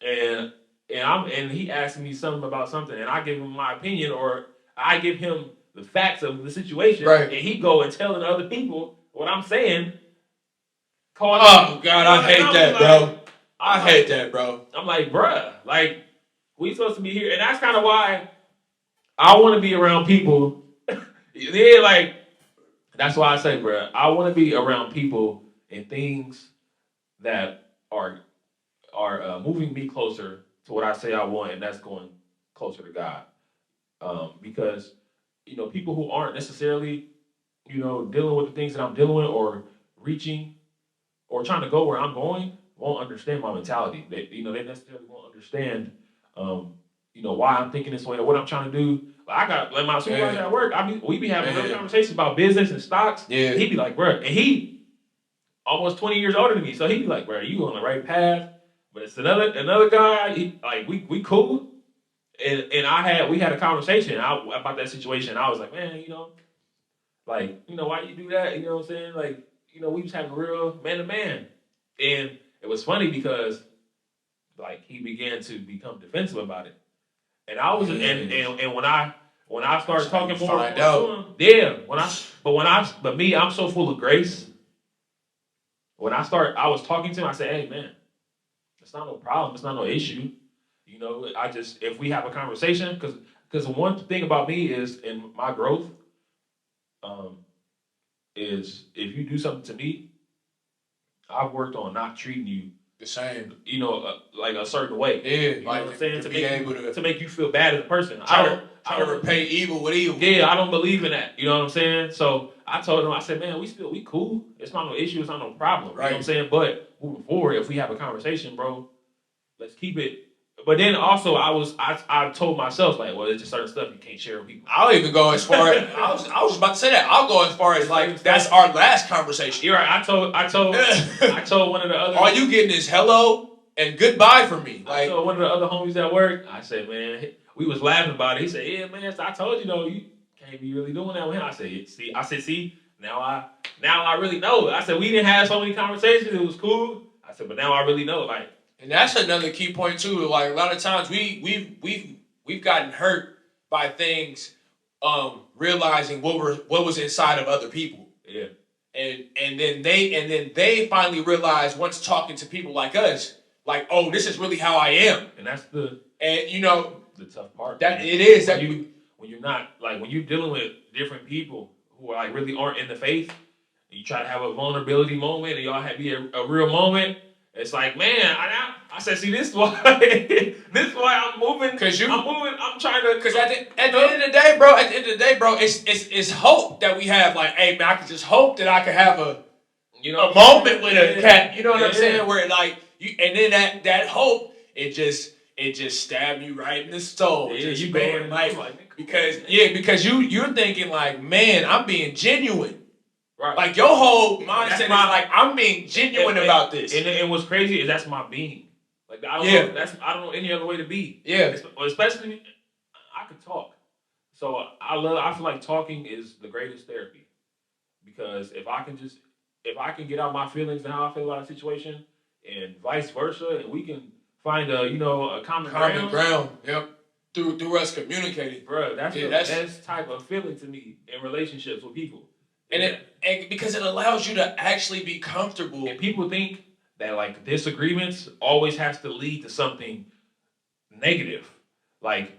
and he asked me something about something, and I give him my opinion, or I give him the facts of the situation, right? And he go and telling other people what I'm saying. Oh God, I hate that, bro. I hate that, bro. I'm like, bruh, like, we supposed to be here. And that's kind of why I want to be around people. Yeah, like, that's why I say, bruh, I want to be around people and things that are moving me closer to what I say I want, and that's going closer to God. Because, people who aren't necessarily, dealing with the things that I'm dealing with or reaching or trying to go where I'm going, won't understand my mentality. They necessarily won't understand, why I'm thinking this way or what I'm trying to do. I got my supervisor at work. We be having real conversations about business and stocks. Yeah. He'd be like, bro, and he almost 20 years older than me, so he'd be like, bro, you on the right path. But it's another guy. We cool, and we had a conversation about that situation. I was like, man, why you do that? You know what I'm saying? Like, we was having a real man to man. And it was funny because, like, he began to become defensive about it, and I was, and when I started talking more to him, I'm so full of grace. I was talking to him. I said, "Hey, man, it's not no problem. It's not no issue. If we have a conversation, because one thing about me is in my growth, is if you do something to me, I've worked on not treating you the same, like a certain way. Yeah, you know what I'm saying? To make you feel bad as a person. I don't repay evil with evil. Yeah, I don't believe in that. You know what I'm saying? So I told him, I said, man, we cool. It's not no issue. It's not no problem. Right. You know what I'm saying? But moving forward, if we have a conversation, bro, let's keep it. But then also I told myself, like, well, there's just certain stuff you can't share with people. I'll even go as far as I was about to say that. I'll go as far as like that's our last conversation. You're right. I told one of the other. All you getting is hello and goodbye from me. I told one of the other homies at work. I said, man, we was laughing about it. He said, yeah, man. I told you though, you can't be really doing that with him. I said, see, now I really know. I said we didn't have so many conversations. It was cool. I said, but now I really know, like. And that's another key point too. Like a lot of times we've gotten hurt by things, realizing what was inside of other people. Yeah. And then they finally realize once talking to people like us, like, oh, this is really how I am. And that's the tough part. That man. It is that when you're not like when you're dealing with different people who are like really aren't in the faith, and you try to have a vulnerability moment and y'all have be a real moment. It's like, man, I said, see, this is why I'm moving. I'm trying to. Because at the end of the day, bro, it's hope that we have. Like, hey, man, I can just hope that I can have a moment with a cat. You know what I'm saying? Where like and then that hope, it just stabbed you right in the soul. Yeah, you going like because you're thinking like, man, I'm being genuine. Right. Like your whole mindset is like I'm being genuine about this. And what's crazy is that's my being. Like I don't know any other way to be. Yeah. Especially I could talk. So I feel like talking is the greatest therapy. Because if I can get out my feelings and how I feel about a situation, and vice versa, and we can find a common ground. Yep. Through us communicating, bro. That's the best type of feeling to me in relationships with people, and because it allows you to actually be comfortable. And people think that like disagreements always has to lead to something negative, like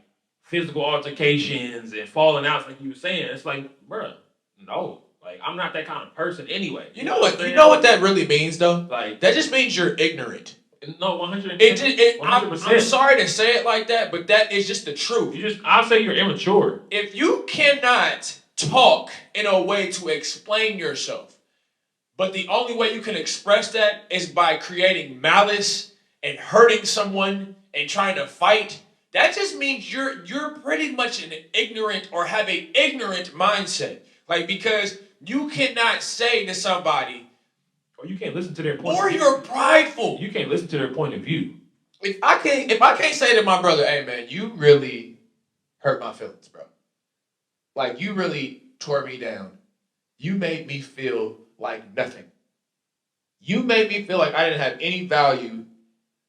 physical altercations and falling outs, like you were saying. It's like, bro, no. Like, I'm not that kind of person anyway. You know what? You know what that really means, though? Like, that just means you're ignorant. No, 100%. I'm sorry to say it like that, but that is just the truth. I'll say you're immature. If you cannot talk in a way to explain yourself, but the only way you can express that is by creating malice and hurting someone and trying to fight, that just means you're pretty much an ignorant or have an ignorant mindset. Like, because you cannot say to somebody, or you can't listen to their point of view. Or you're prideful. You can't listen to their point of view. If I can't say to my brother, hey man, you really hurt my feelings, bro. Like, you really tore me down. You made me feel like nothing. You made me feel like I didn't have any value,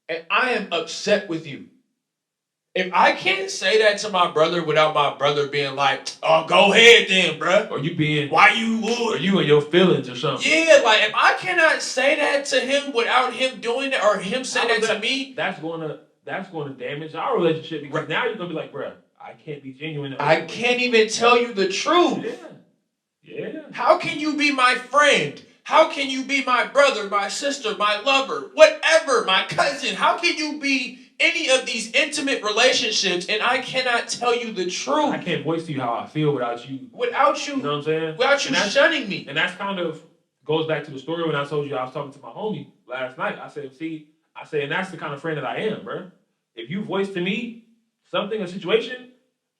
and I am upset with you. If I can't say that to my brother without my brother being like, oh, go ahead then, bruh. Or you being, why you would? Or you and your feelings or something. Yeah, like, if I cannot say that to him without him doing it or him saying that to me. That's going to damage our relationship, because now you're going to be like, bruh, I can't be genuine. I can't even tell you the truth. Yeah. How can you be my friend? How can you be my brother, my sister, my lover, whatever, my cousin? How can you be any of these intimate relationships and I cannot tell you the truth? I can't voice to you how I feel without you. You know what I'm saying? Without you shunning me. And that's kind of goes back to the story when I told you I was talking to my homie last night. I said, and that's the kind of friend that I am, bro. If you voice to me something, a situation,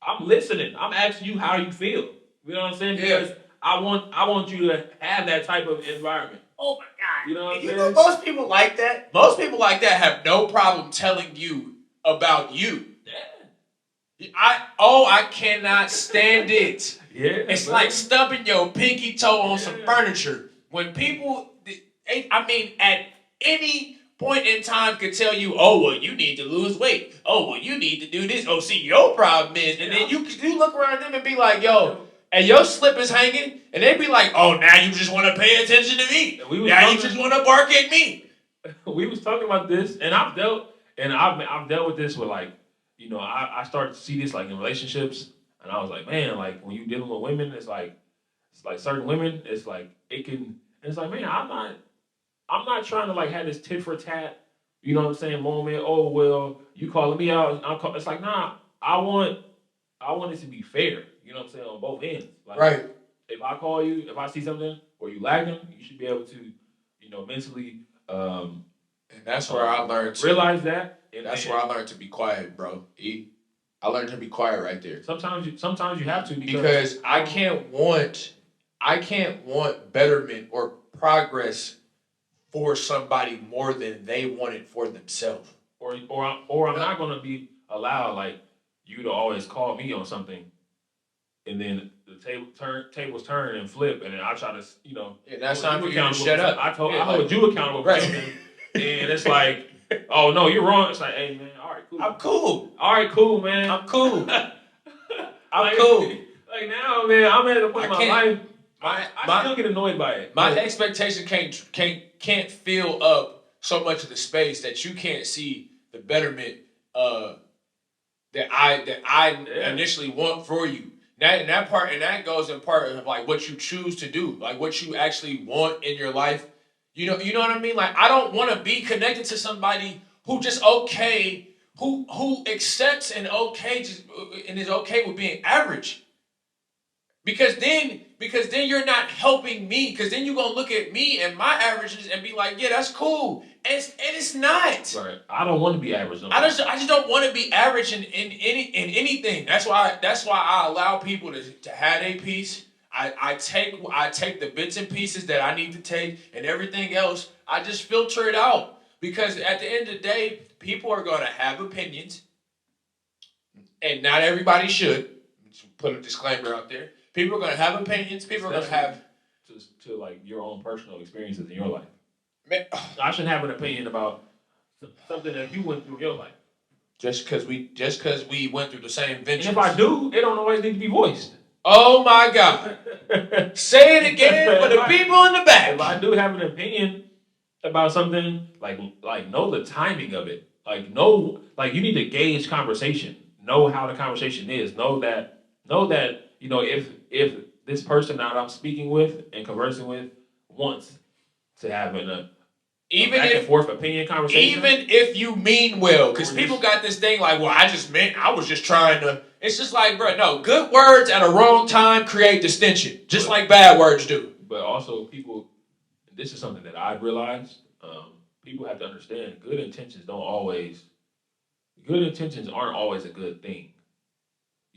I'm listening. I'm asking you how you feel. You know what I'm saying? Because I want you to have that type of environment. Oh my God. You know what I'm saying? You know, most people like that. Most people like that have no problem telling you about you. Yeah. I cannot stand it. Yeah. It's like stubbing your pinky toe on some furniture. When people, at any point in time could tell you, oh, well, you need to lose weight. Oh, well, you need to do this. Oh, see, your problem is. And then you look around them and be like, yo, and your slip is hanging, and they be like, oh, now you just want to pay attention to me. Now you just want to bark at me. We was talking about this, and I've dealt with this with, like, you know, I started to see this, like, in relationships, and I was like, man, like, when you're dealing with women, it's like certain women, it's like, it's like, man, I'm not trying to, like, have this tit for tat, you know what I'm saying, moment. Oh, well, you calling me out, it's like, nah, I want it to be fair. You know what I'm saying? On both ends. Like, right. If I call you, if I see something or you lagging, you should be able to, you know, mentally. And that's where I learned to realize that. That's where I learned to be quiet, bro. I learned to be quiet right there. Sometimes you have to because I can't want betterment or progress for somebody more than they want it for themselves. Or I'm not gonna be allowed, like, you to always call me on something. And then the tables turn and flip, and then I try to, you know. Yeah, that's not for you to shut up. I hold you accountable for something, and it's like, oh no, you're wrong. It's like, hey man, all right, cool. I'm cool. All right, cool, man. I'm cool. I'm cool. Like now, man, I'm at a point in my life. I still get annoyed by it. My expectation can't fill up so much of the space that you can't see the betterment that I initially want for you. That goes in part of like what you choose to do, like what you actually want in your life. You know what I mean? Like, I don't want to be connected to somebody who just who accepts and is okay with being average. Because then you're not helping me. Because then you're gonna look at me and my averages and be like, yeah, that's cool. And it's not. Right. I don't want to be average. I just don't want to be average in anything. That's why I allow people to have a piece. I take the bits and pieces that I need to take, and everything else I just filter it out. Because at the end of the day, people are gonna have opinions, and not everybody should. Just put a disclaimer out there. People are gonna have opinions. People are gonna have to like your own personal experiences in your life. Man, I shouldn't have an opinion about something that you went through in your life. just because we went through the same ventures. And if I do, it don't always need to be voiced. Oh my God! Say it again for the people in the back. If I do have an opinion about something, like know the timing of it. Like you need to gauge conversation. Know how the conversation is. Know that if this person that I'm speaking with and conversing with wants to have a back and forth opinion conversation. Even if you mean well, because people got this thing like, well, I was just trying to. It's just like, bro, no, good words at a wrong time create distinction, just like bad words do. But also, people, this is something that I've realized. People have to understand good intentions aren't always a good thing.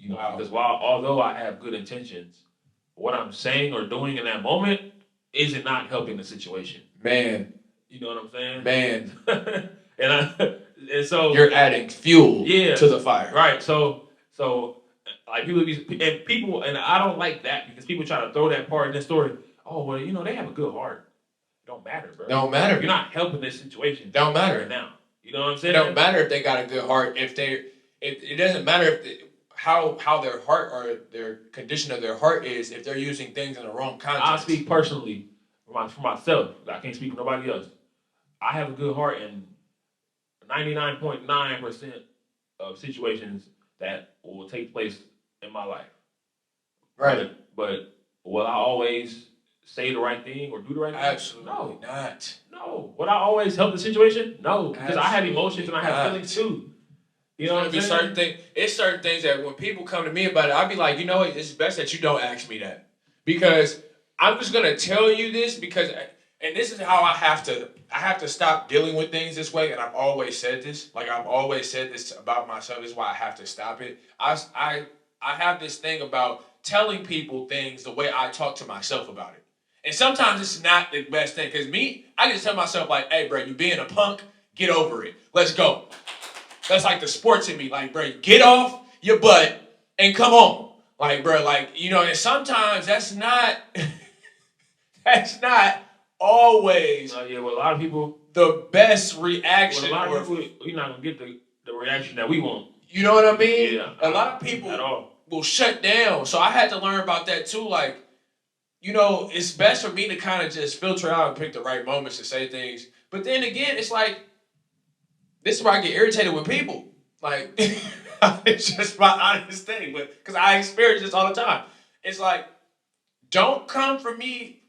Because although I have good intentions, what I'm saying or doing in that moment isn't not helping the situation. Man. You know what I'm saying? Man. and so you're adding fuel to the fire. Right. So like people and I don't like that because people try to throw that part in the story. Oh, well, they have a good heart. It don't matter, bro. Don't matter. You're not helping this situation. Don't matter right now. You know what I'm saying? It don't matter if they got a good heart. It doesn't matter how their heart or their condition of their heart is if they're using things in the wrong context. I speak personally for myself. I can't speak for nobody else. I have a good heart in 99.9% of situations that will take place in my life. Right. But will I always say the right thing or do the right thing? Absolutely not. No. Would I always help the situation? No. Because I have emotions and I have feelings too. You know what I'm saying? It's certain things that when people come to me about it, I'd be like, you know what? It's best that you don't ask me that. Because I'm just going to tell you this because, and this is how I have to stop dealing with things this way. And I've always said this. Like, I've always said this about myself. This is why I have to stop it. I have this thing about telling people things the way I talk to myself about it. And sometimes it's not the best thing. Because I just tell myself like, hey, bro, you being a punk, get over it. Let's go. That's like the sports in me. Like, bro, get off your butt and come on. Like, bro, and sometimes that's not always a lot of people the best reaction. Well, a lot of people, you're not going to get the reaction that we want. You know what I mean? Yeah. A lot of people will shut down. So I had to learn about that too. Like, it's best for me to kind of just filter out and pick the right moments to say things. But then again, it's like, this is where I get irritated with people. Like, it's just my honest thing. Because I experience this all the time. It's like, don't come to me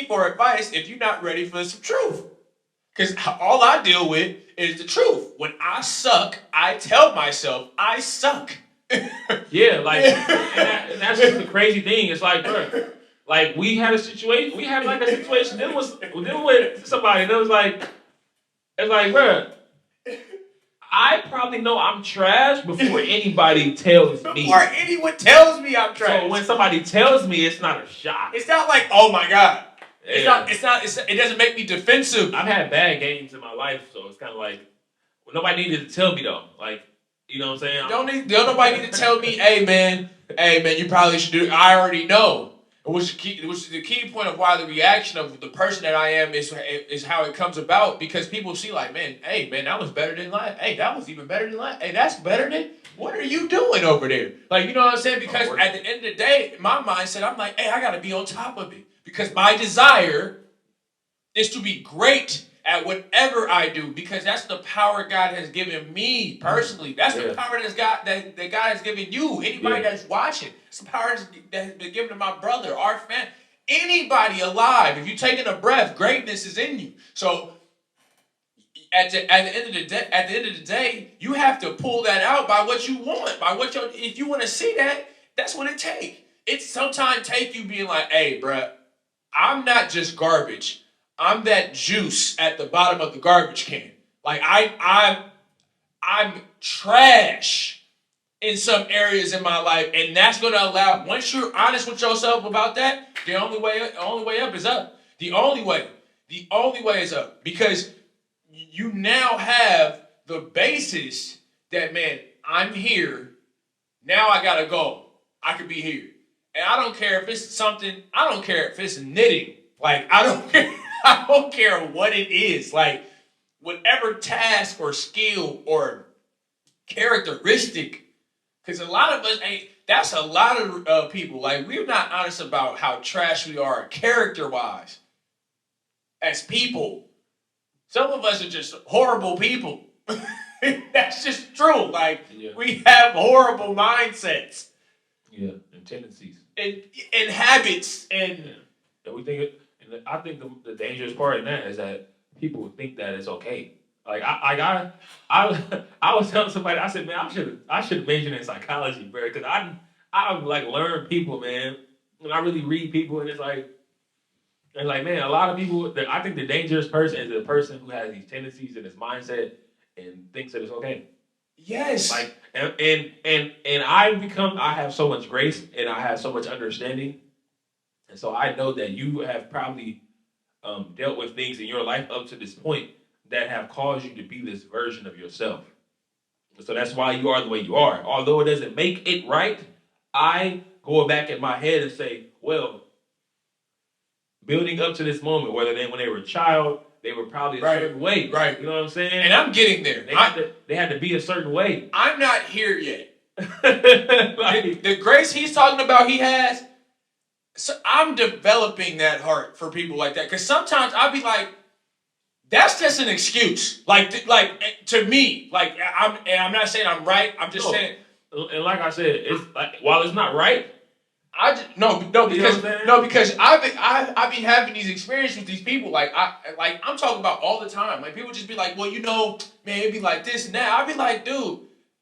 for advice if you're not ready for some truth. Because all I deal with is the truth. When I suck, I tell myself I suck. Yeah, and that's just the crazy thing. It's like, bro, like we had a situation dealing with somebody that was like, it's like, bro, I probably know I'm trash before anybody tells me. Or anyone tells me I'm trash. So when somebody tells me, it's not a shock. It's not like, oh my God. Yeah. It doesn't make me defensive. I've had bad games in my life, so it's kind of like, nobody needed to tell me though. Like, you know what I'm saying? Don't nobody need to tell me, hey man, you probably should do it. I already know. Which is the key point of why the reaction of the person that I am is how it comes about, because people see like, hey man, that was better than last. Hey, that was even better than last. Hey, that's better than. What are you doing over there? Like, you know what I'm saying? Because at the end of the day, my mindset, I'm like, hey, I got to be on top of it, because my desire is to be great at whatever I do, because that's the power God has given me personally. That's the power that God has given you. Anybody that's watching, it's the power that's been given to my brother, our family, anybody alive. If you're taking a breath, greatness is in you. So at the end of the day, you have to pull that out by what you want, if you want to see that, that's what it takes. It sometimes take you being like, hey, bruh, I'm not just garbage. I'm that juice at the bottom of the garbage can. Like I'm trash in some areas in my life, and that's going to allow. Once you're honest with yourself about that, the only way up is up. The only way is up, because you now have the basis that, man, I'm here. Now I gotta go. I could be here, and I don't care if it's something. I don't care if it's knitting. Like, I don't care. I don't care what it is. Like, whatever task or skill or characteristic, because a lot of us ain't, that's a lot of people. Like, we're not honest about how trash we are character-wise as people. Some of us are just horrible people. That's just true. Like, we have horrible mindsets. Yeah, and tendencies. And habits. And we think it, and I think the dangerous part in that is that people think that it's okay. Like I was telling somebody, I said, man, I should have majored in psychology, bro, because I like learn people, man, and I really read people, and it's like, man, a lot of people. I think the dangerous person is the person who has these tendencies in his mindset and thinks that it's okay. Yes. Like and I have so much grace and I have so much understanding, and so I know that you have probably dealt with things in your life up to this point that have caused you to be this version of yourself. So that's why you are the way you are. Although it doesn't make it right, I go back in my head and say, well, building up to this moment, when they were a child, they were probably a certain way. Right. You know what I'm saying? And I'm getting there. They had to be a certain way. I'm not here yet. The grace he's talking about he has, so I'm developing that heart for people like that. Because sometimes I'll be like, that's just an excuse. Like to me, like I'm not saying I'm right. I'm just saying. And like I said, it's like, while it's not right, because I've been having these experiences with these people. I'm talking about all the time. Like, people just be like, well, man, it'd be like this and that. I'd be like, dude,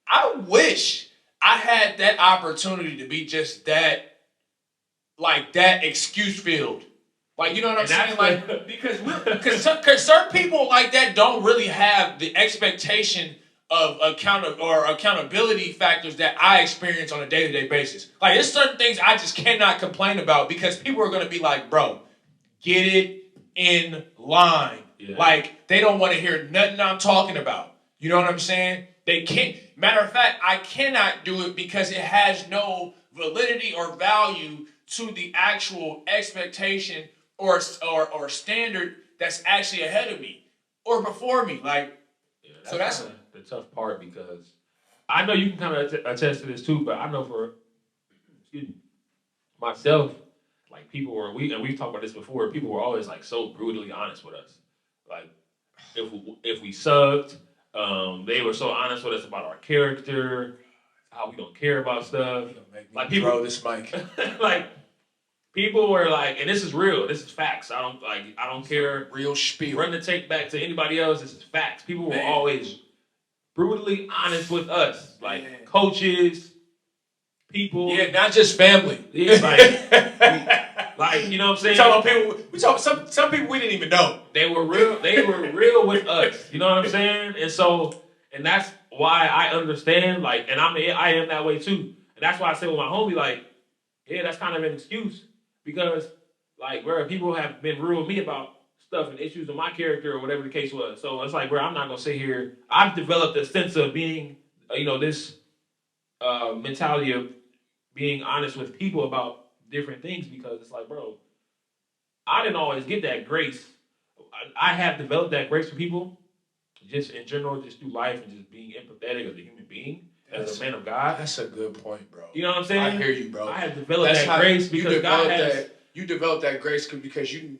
I wish I had that opportunity to be just that, like, that excuse filled. Like, you know what I'm saying? Like, because certain people like that don't really have the expectation of accountability factors that I experience on a day-to-day basis. Like, there's certain things I just cannot complain about because people are going to be like, bro, get it in line. Yeah. Like, they don't want to hear nothing I'm talking about. You know what I'm saying? They can't. Matter of fact, I cannot do it because it has no validity or value to the actual expectation or standard that's actually ahead of me or before me. Like, yeah, that's the tough part, because I know you can kind of attest to this too, but I know for myself, like, people were, and we've talked about this before, people were always like so brutally honest with us. Like, if we sucked, they were so honest with us about our character, how we don't care about stuff. Like, people throw this mic. Like, people were like, and this is real, this is facts. I don't care. Real spiel. Run the tape back to anybody else. This is facts. People were always brutally honest with us, like coaches, people. Yeah, not just family. Yeah, like you know what I'm saying. We talk about some people we didn't even know. They were real. They were real with us. You know what I'm saying? And that's why I understand. Like, and I am that way too. And that's why I say with my homie, like, yeah, that's kind of an excuse, because, like, bro, people have been real with me about stuff and issues of my character or whatever the case was. So it's like, bro, I'm not gonna sit here. I've developed a sense of being, this mentality of being honest with people about different things, because it's like, bro, I didn't always get that grace. I have developed that grace for people, just in general, just through life and just being empathetic as a human being, as a man of God. That's a good point, bro. You know what I'm saying? I hear you, bro. I have developed that grace because God has. You developed that grace because you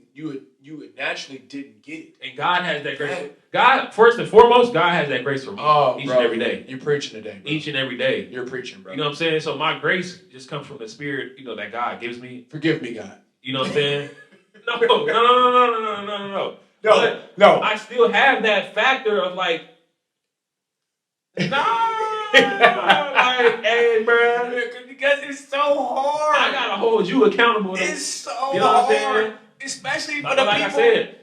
naturally didn't get it. And God has that grace. God, first and foremost, God has that grace for me each and every day. You're preaching today, bro. Each and every day. You're preaching, bro. You know what I'm saying? So my grace just comes from the Spirit, that God gives me. Forgive me, God. You know what I'm saying? No. No. I still have that factor of like, hey, bro. Because it's so hard. I gotta hold you accountable. It's so hard. Especially for the people. Like I said,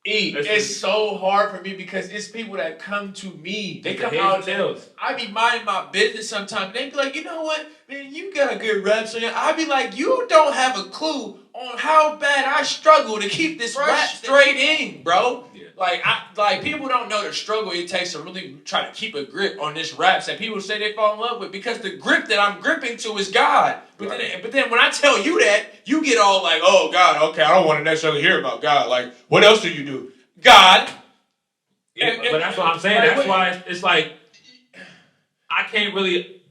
it's so hard for me because it's people that come to me. They come out and I be minding my business sometimes. They be like, you know what, man, you got a good reps on you. I be like, you don't have a clue on how bad I struggle to keep this rap straight in, bro. Yeah. Like people don't know the struggle it takes to really try to keep a grip on this raps that people say they fall in love with, because the grip that I'm gripping to is God. But then when I tell you that, you get all like, oh God, okay, I don't want to necessarily hear about God. Like, what else do you do? God. Yeah, but that's what I'm saying. That's why it's like I can't really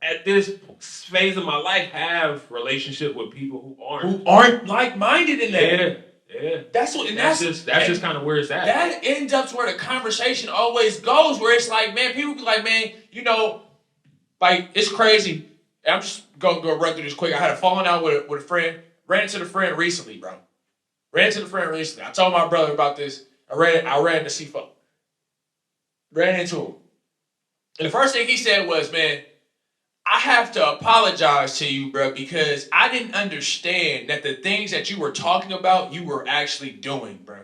at this phase of my life have relationship with people who aren't like-minded in that. Yeah. That's what, and that's just kind of where it's at. That ends up where the conversation always goes, where it's like, man, people be like, man, you know, like it's crazy. I'm just gonna go run through this quick. I had a falling out with a friend. Ran into the friend recently, bro. I told my brother about this. I ran into C4. Ran into him. And the first thing he said was, man, I have to apologize to you, bro, because I didn't understand that the things that you were talking about, you were actually doing, bro.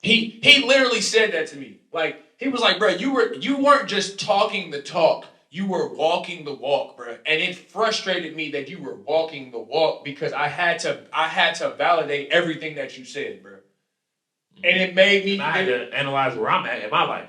He literally said that to me. Like, he was like, bro, you weren't just talking the talk, you were walking the walk, bro. And it frustrated me that you were walking the walk because I had to validate everything that you said, bro. And it made me. I had to analyze where I'm at in my life.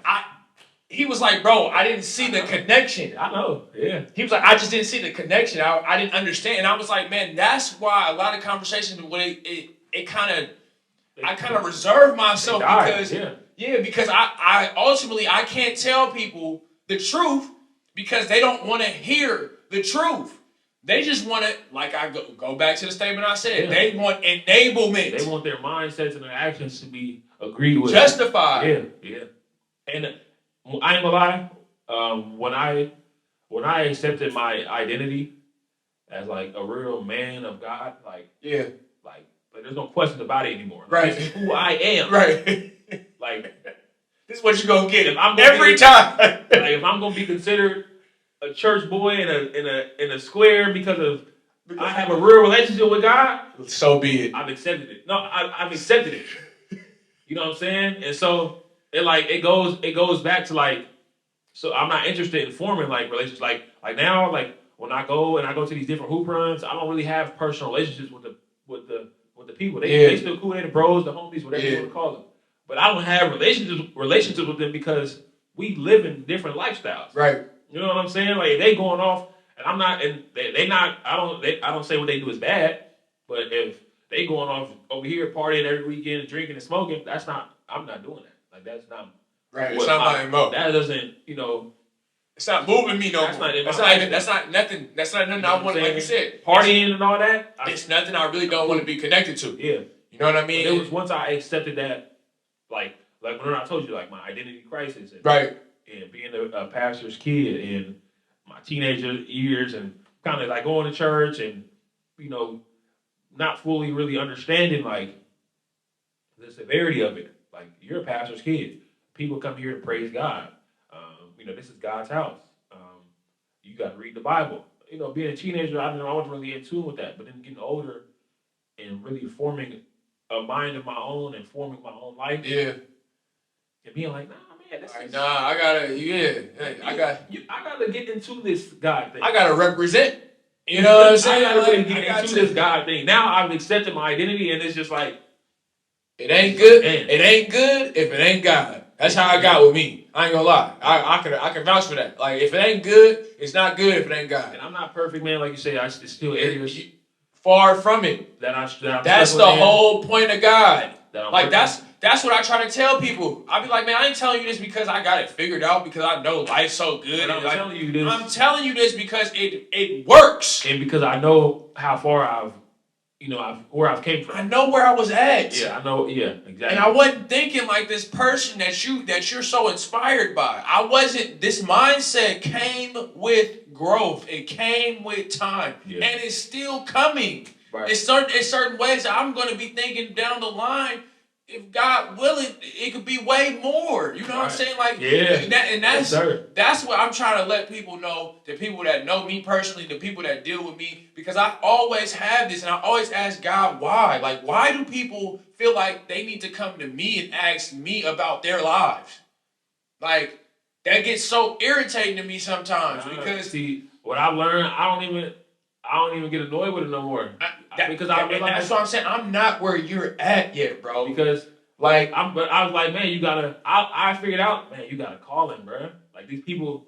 He was like, bro, I didn't see the connection. I know, yeah. He was like, I just didn't see the connection. I didn't understand. And I was like, man, that's why a lot of conversations, when I kind of reserve myself because I ultimately I can't tell people the truth because they don't want to hear the truth. They just want to, like I go back to the statement I said, they want enablement. They want their mindsets and their actions to be agreed with. Justified. Yeah. And I ain't gonna lie, when I accepted my identity as like a real man of God, like there's no question about it anymore. Right. This is who I am. Right. Like this is what you're gonna get. If I'm every time. Like if I'm gonna be considered a church boy in a square because I have a real relationship with God, so be it. I've accepted it. No, I've accepted it. You know what I'm saying? And so it goes back to like, so I'm not interested in forming like relationships. Like now, like when I go to these different hoop runs, I don't really have personal relationships with the people. They still cool. They the bros, the homies, whatever you want to call them. But I don't have relationships with them because we live in different lifestyles. Right. You know what I'm saying? Like if they going off, and I'm not, and they not. I don't say what they do is bad. But if they going off over here partying every weekend, drinking and smoking, I'm not doing that. Like that's not right. It's not my MO. That doesn't, it's not moving me no more. That's not nothing. That's not nothing I want. Like you said, partying and all that. It's nothing I really don't want to be connected to. Yeah, you know what I mean. But it was once I accepted that, like when I told you, like my identity crisis, and, right, and being a pastor's kid in my teenager years, and kind of like going to church and not fully really understanding like the severity of it. Like you're a pastor's kid. People come here to praise God. This is God's house. You got to read the Bible. Being a teenager, I wasn't really in tune with that. But then getting older and really forming a mind of my own and forming my own life. Yeah. And being like, nah, man, this is... I gotta, I gotta get into this God thing. I gotta represent. You know what I'm saying? I gotta really get into this God thing. Now I've accepted my identity, and it's just like, it ain't good. Man. It ain't good if it ain't God. That's how I got with me. I ain't gonna lie. I can vouch for that. Like if it ain't good, it's not good if it ain't God. And I'm not perfect, man. Like you say, I still areas far from it. That's the whole point of God. Like that's what I try to tell people. I be like, man, I ain't telling you this because I got it figured out because I know life's so good. I'm telling you this. I'm telling you this because it works. And because I know how far where I've came from. I know where I was at. Yeah, I know. Yeah, exactly. And I wasn't thinking like this person that you're so inspired by. I wasn't. This mindset came with growth. It came with time, and it's still coming. Right. It's certain ways that I'm going to be thinking down the line. If God willing, it could be way more. You know what I'm saying? Like, that's what I'm trying to let people know, the people that know me personally, the people that deal with me, because I always have this, and I always ask God why. Like, why do people feel like they need to come to me and ask me about their lives? Like, that gets so irritating to me sometimes because see what I've learned, I don't even get annoyed with it no more. That's what I'm saying. I'm not where you're at yet, bro. Because Like, But I was like, man, you gotta. I figured out, man, you gotta call him, bro. Like these people,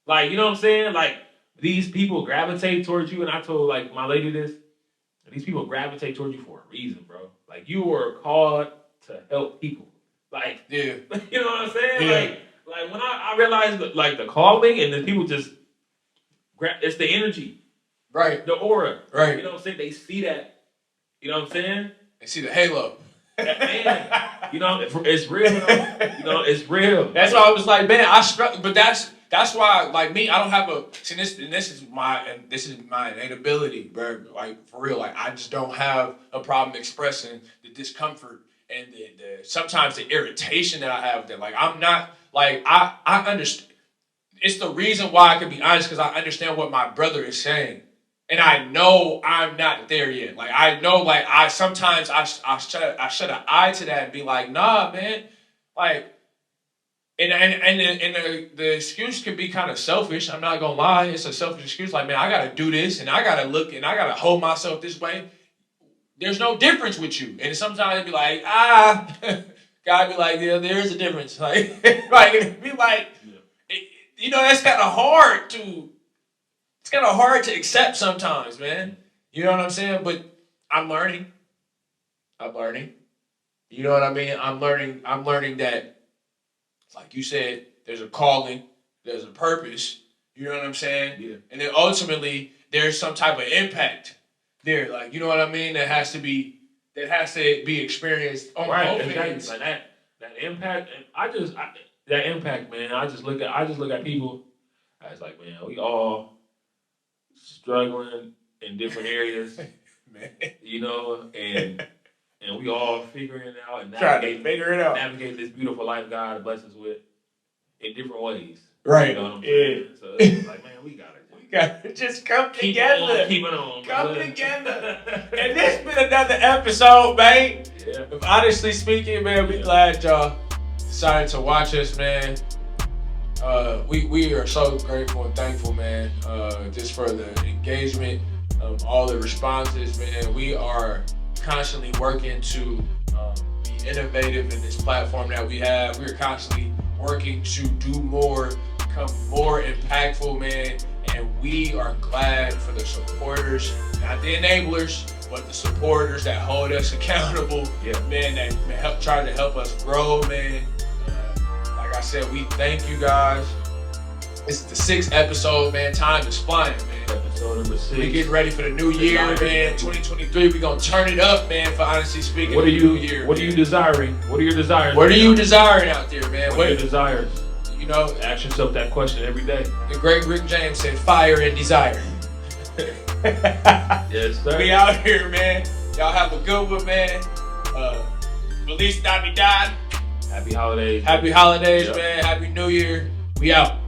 like you know what I'm saying? Like these people gravitate towards you, and I told like my lady this. These people gravitate towards you for a reason, bro. Like you were called to help people. Like, yeah, you know what I'm saying? Yeah. Like when I realized like the calling, and then people just it's the energy, right, the aura, right. You know what I'm saying? They see that. You know what I'm saying? They see the halo. Man, you know, it's real. You know, it's real. That's why I was like, man, I struggle. But that's why, like me, I don't have a. See, this is my innate ability, bro. Like for real, like I just don't have a problem expressing the discomfort and the sometimes the irritation that I have with it. Like I'm not like I understand. It's the reason why I can be honest because I understand what my brother is saying. And I know I'm not there yet. Like I know, like I sometimes I shut an eye to that and be like, nah, man. Like, and the excuse can be kind of selfish. I'm not gonna lie, it's a selfish excuse. Like, man, I gotta do this and I gotta look and I gotta hold myself this way. There's no difference with you. And sometimes it'd be like, God be like, yeah, there is a difference. Like, like it'd be like, you know, that's kind of hard to. It's kind of hard to accept sometimes, man. You know what I'm saying? But I'm learning. You know what I mean? I'm learning that, like you said, there's a calling, there's a purpose. You know what I'm saying? Yeah. And then ultimately, there's some type of impact there. Like, you know what I mean? That has to be experienced on both ends. Like that impact. And that impact, man. I just look at people. I was like, man, we all struggling in different areas, man. You know, and we all figuring it out and navigate this beautiful life God bless us with in different ways. Right. You know what I'm saying? So it's like, man, we gotta just come together. Keep it on. Come together. And this been another episode, man. Yeah. If honestly speaking, man, we glad y'all decided to watch us, man. We are so grateful and thankful, man, just for the engagement, all the responses, man. We are constantly working to be innovative in this platform that we have. We're constantly working to do more, become more impactful, man. And we are glad for the supporters, not the enablers, but the supporters that hold us accountable, man, that try to help us grow, man. Like I said, we thank you guys. This is the 6th episode, man. Time is flying, man. Episode number 6. We getting ready for the new year, man. 2023, we gonna turn it up, man. For honestly speaking, what are you desiring? What are your desires? What are you desiring out there, man? What are your desires? You know, ask yourself that question every day. The great Rick James said, "Fire and desire." Yes, sir. We out here, man. Y'all have a good one, man. Feliz Navidad. Happy holidays. Happy holidays, man. Happy New Year. We out.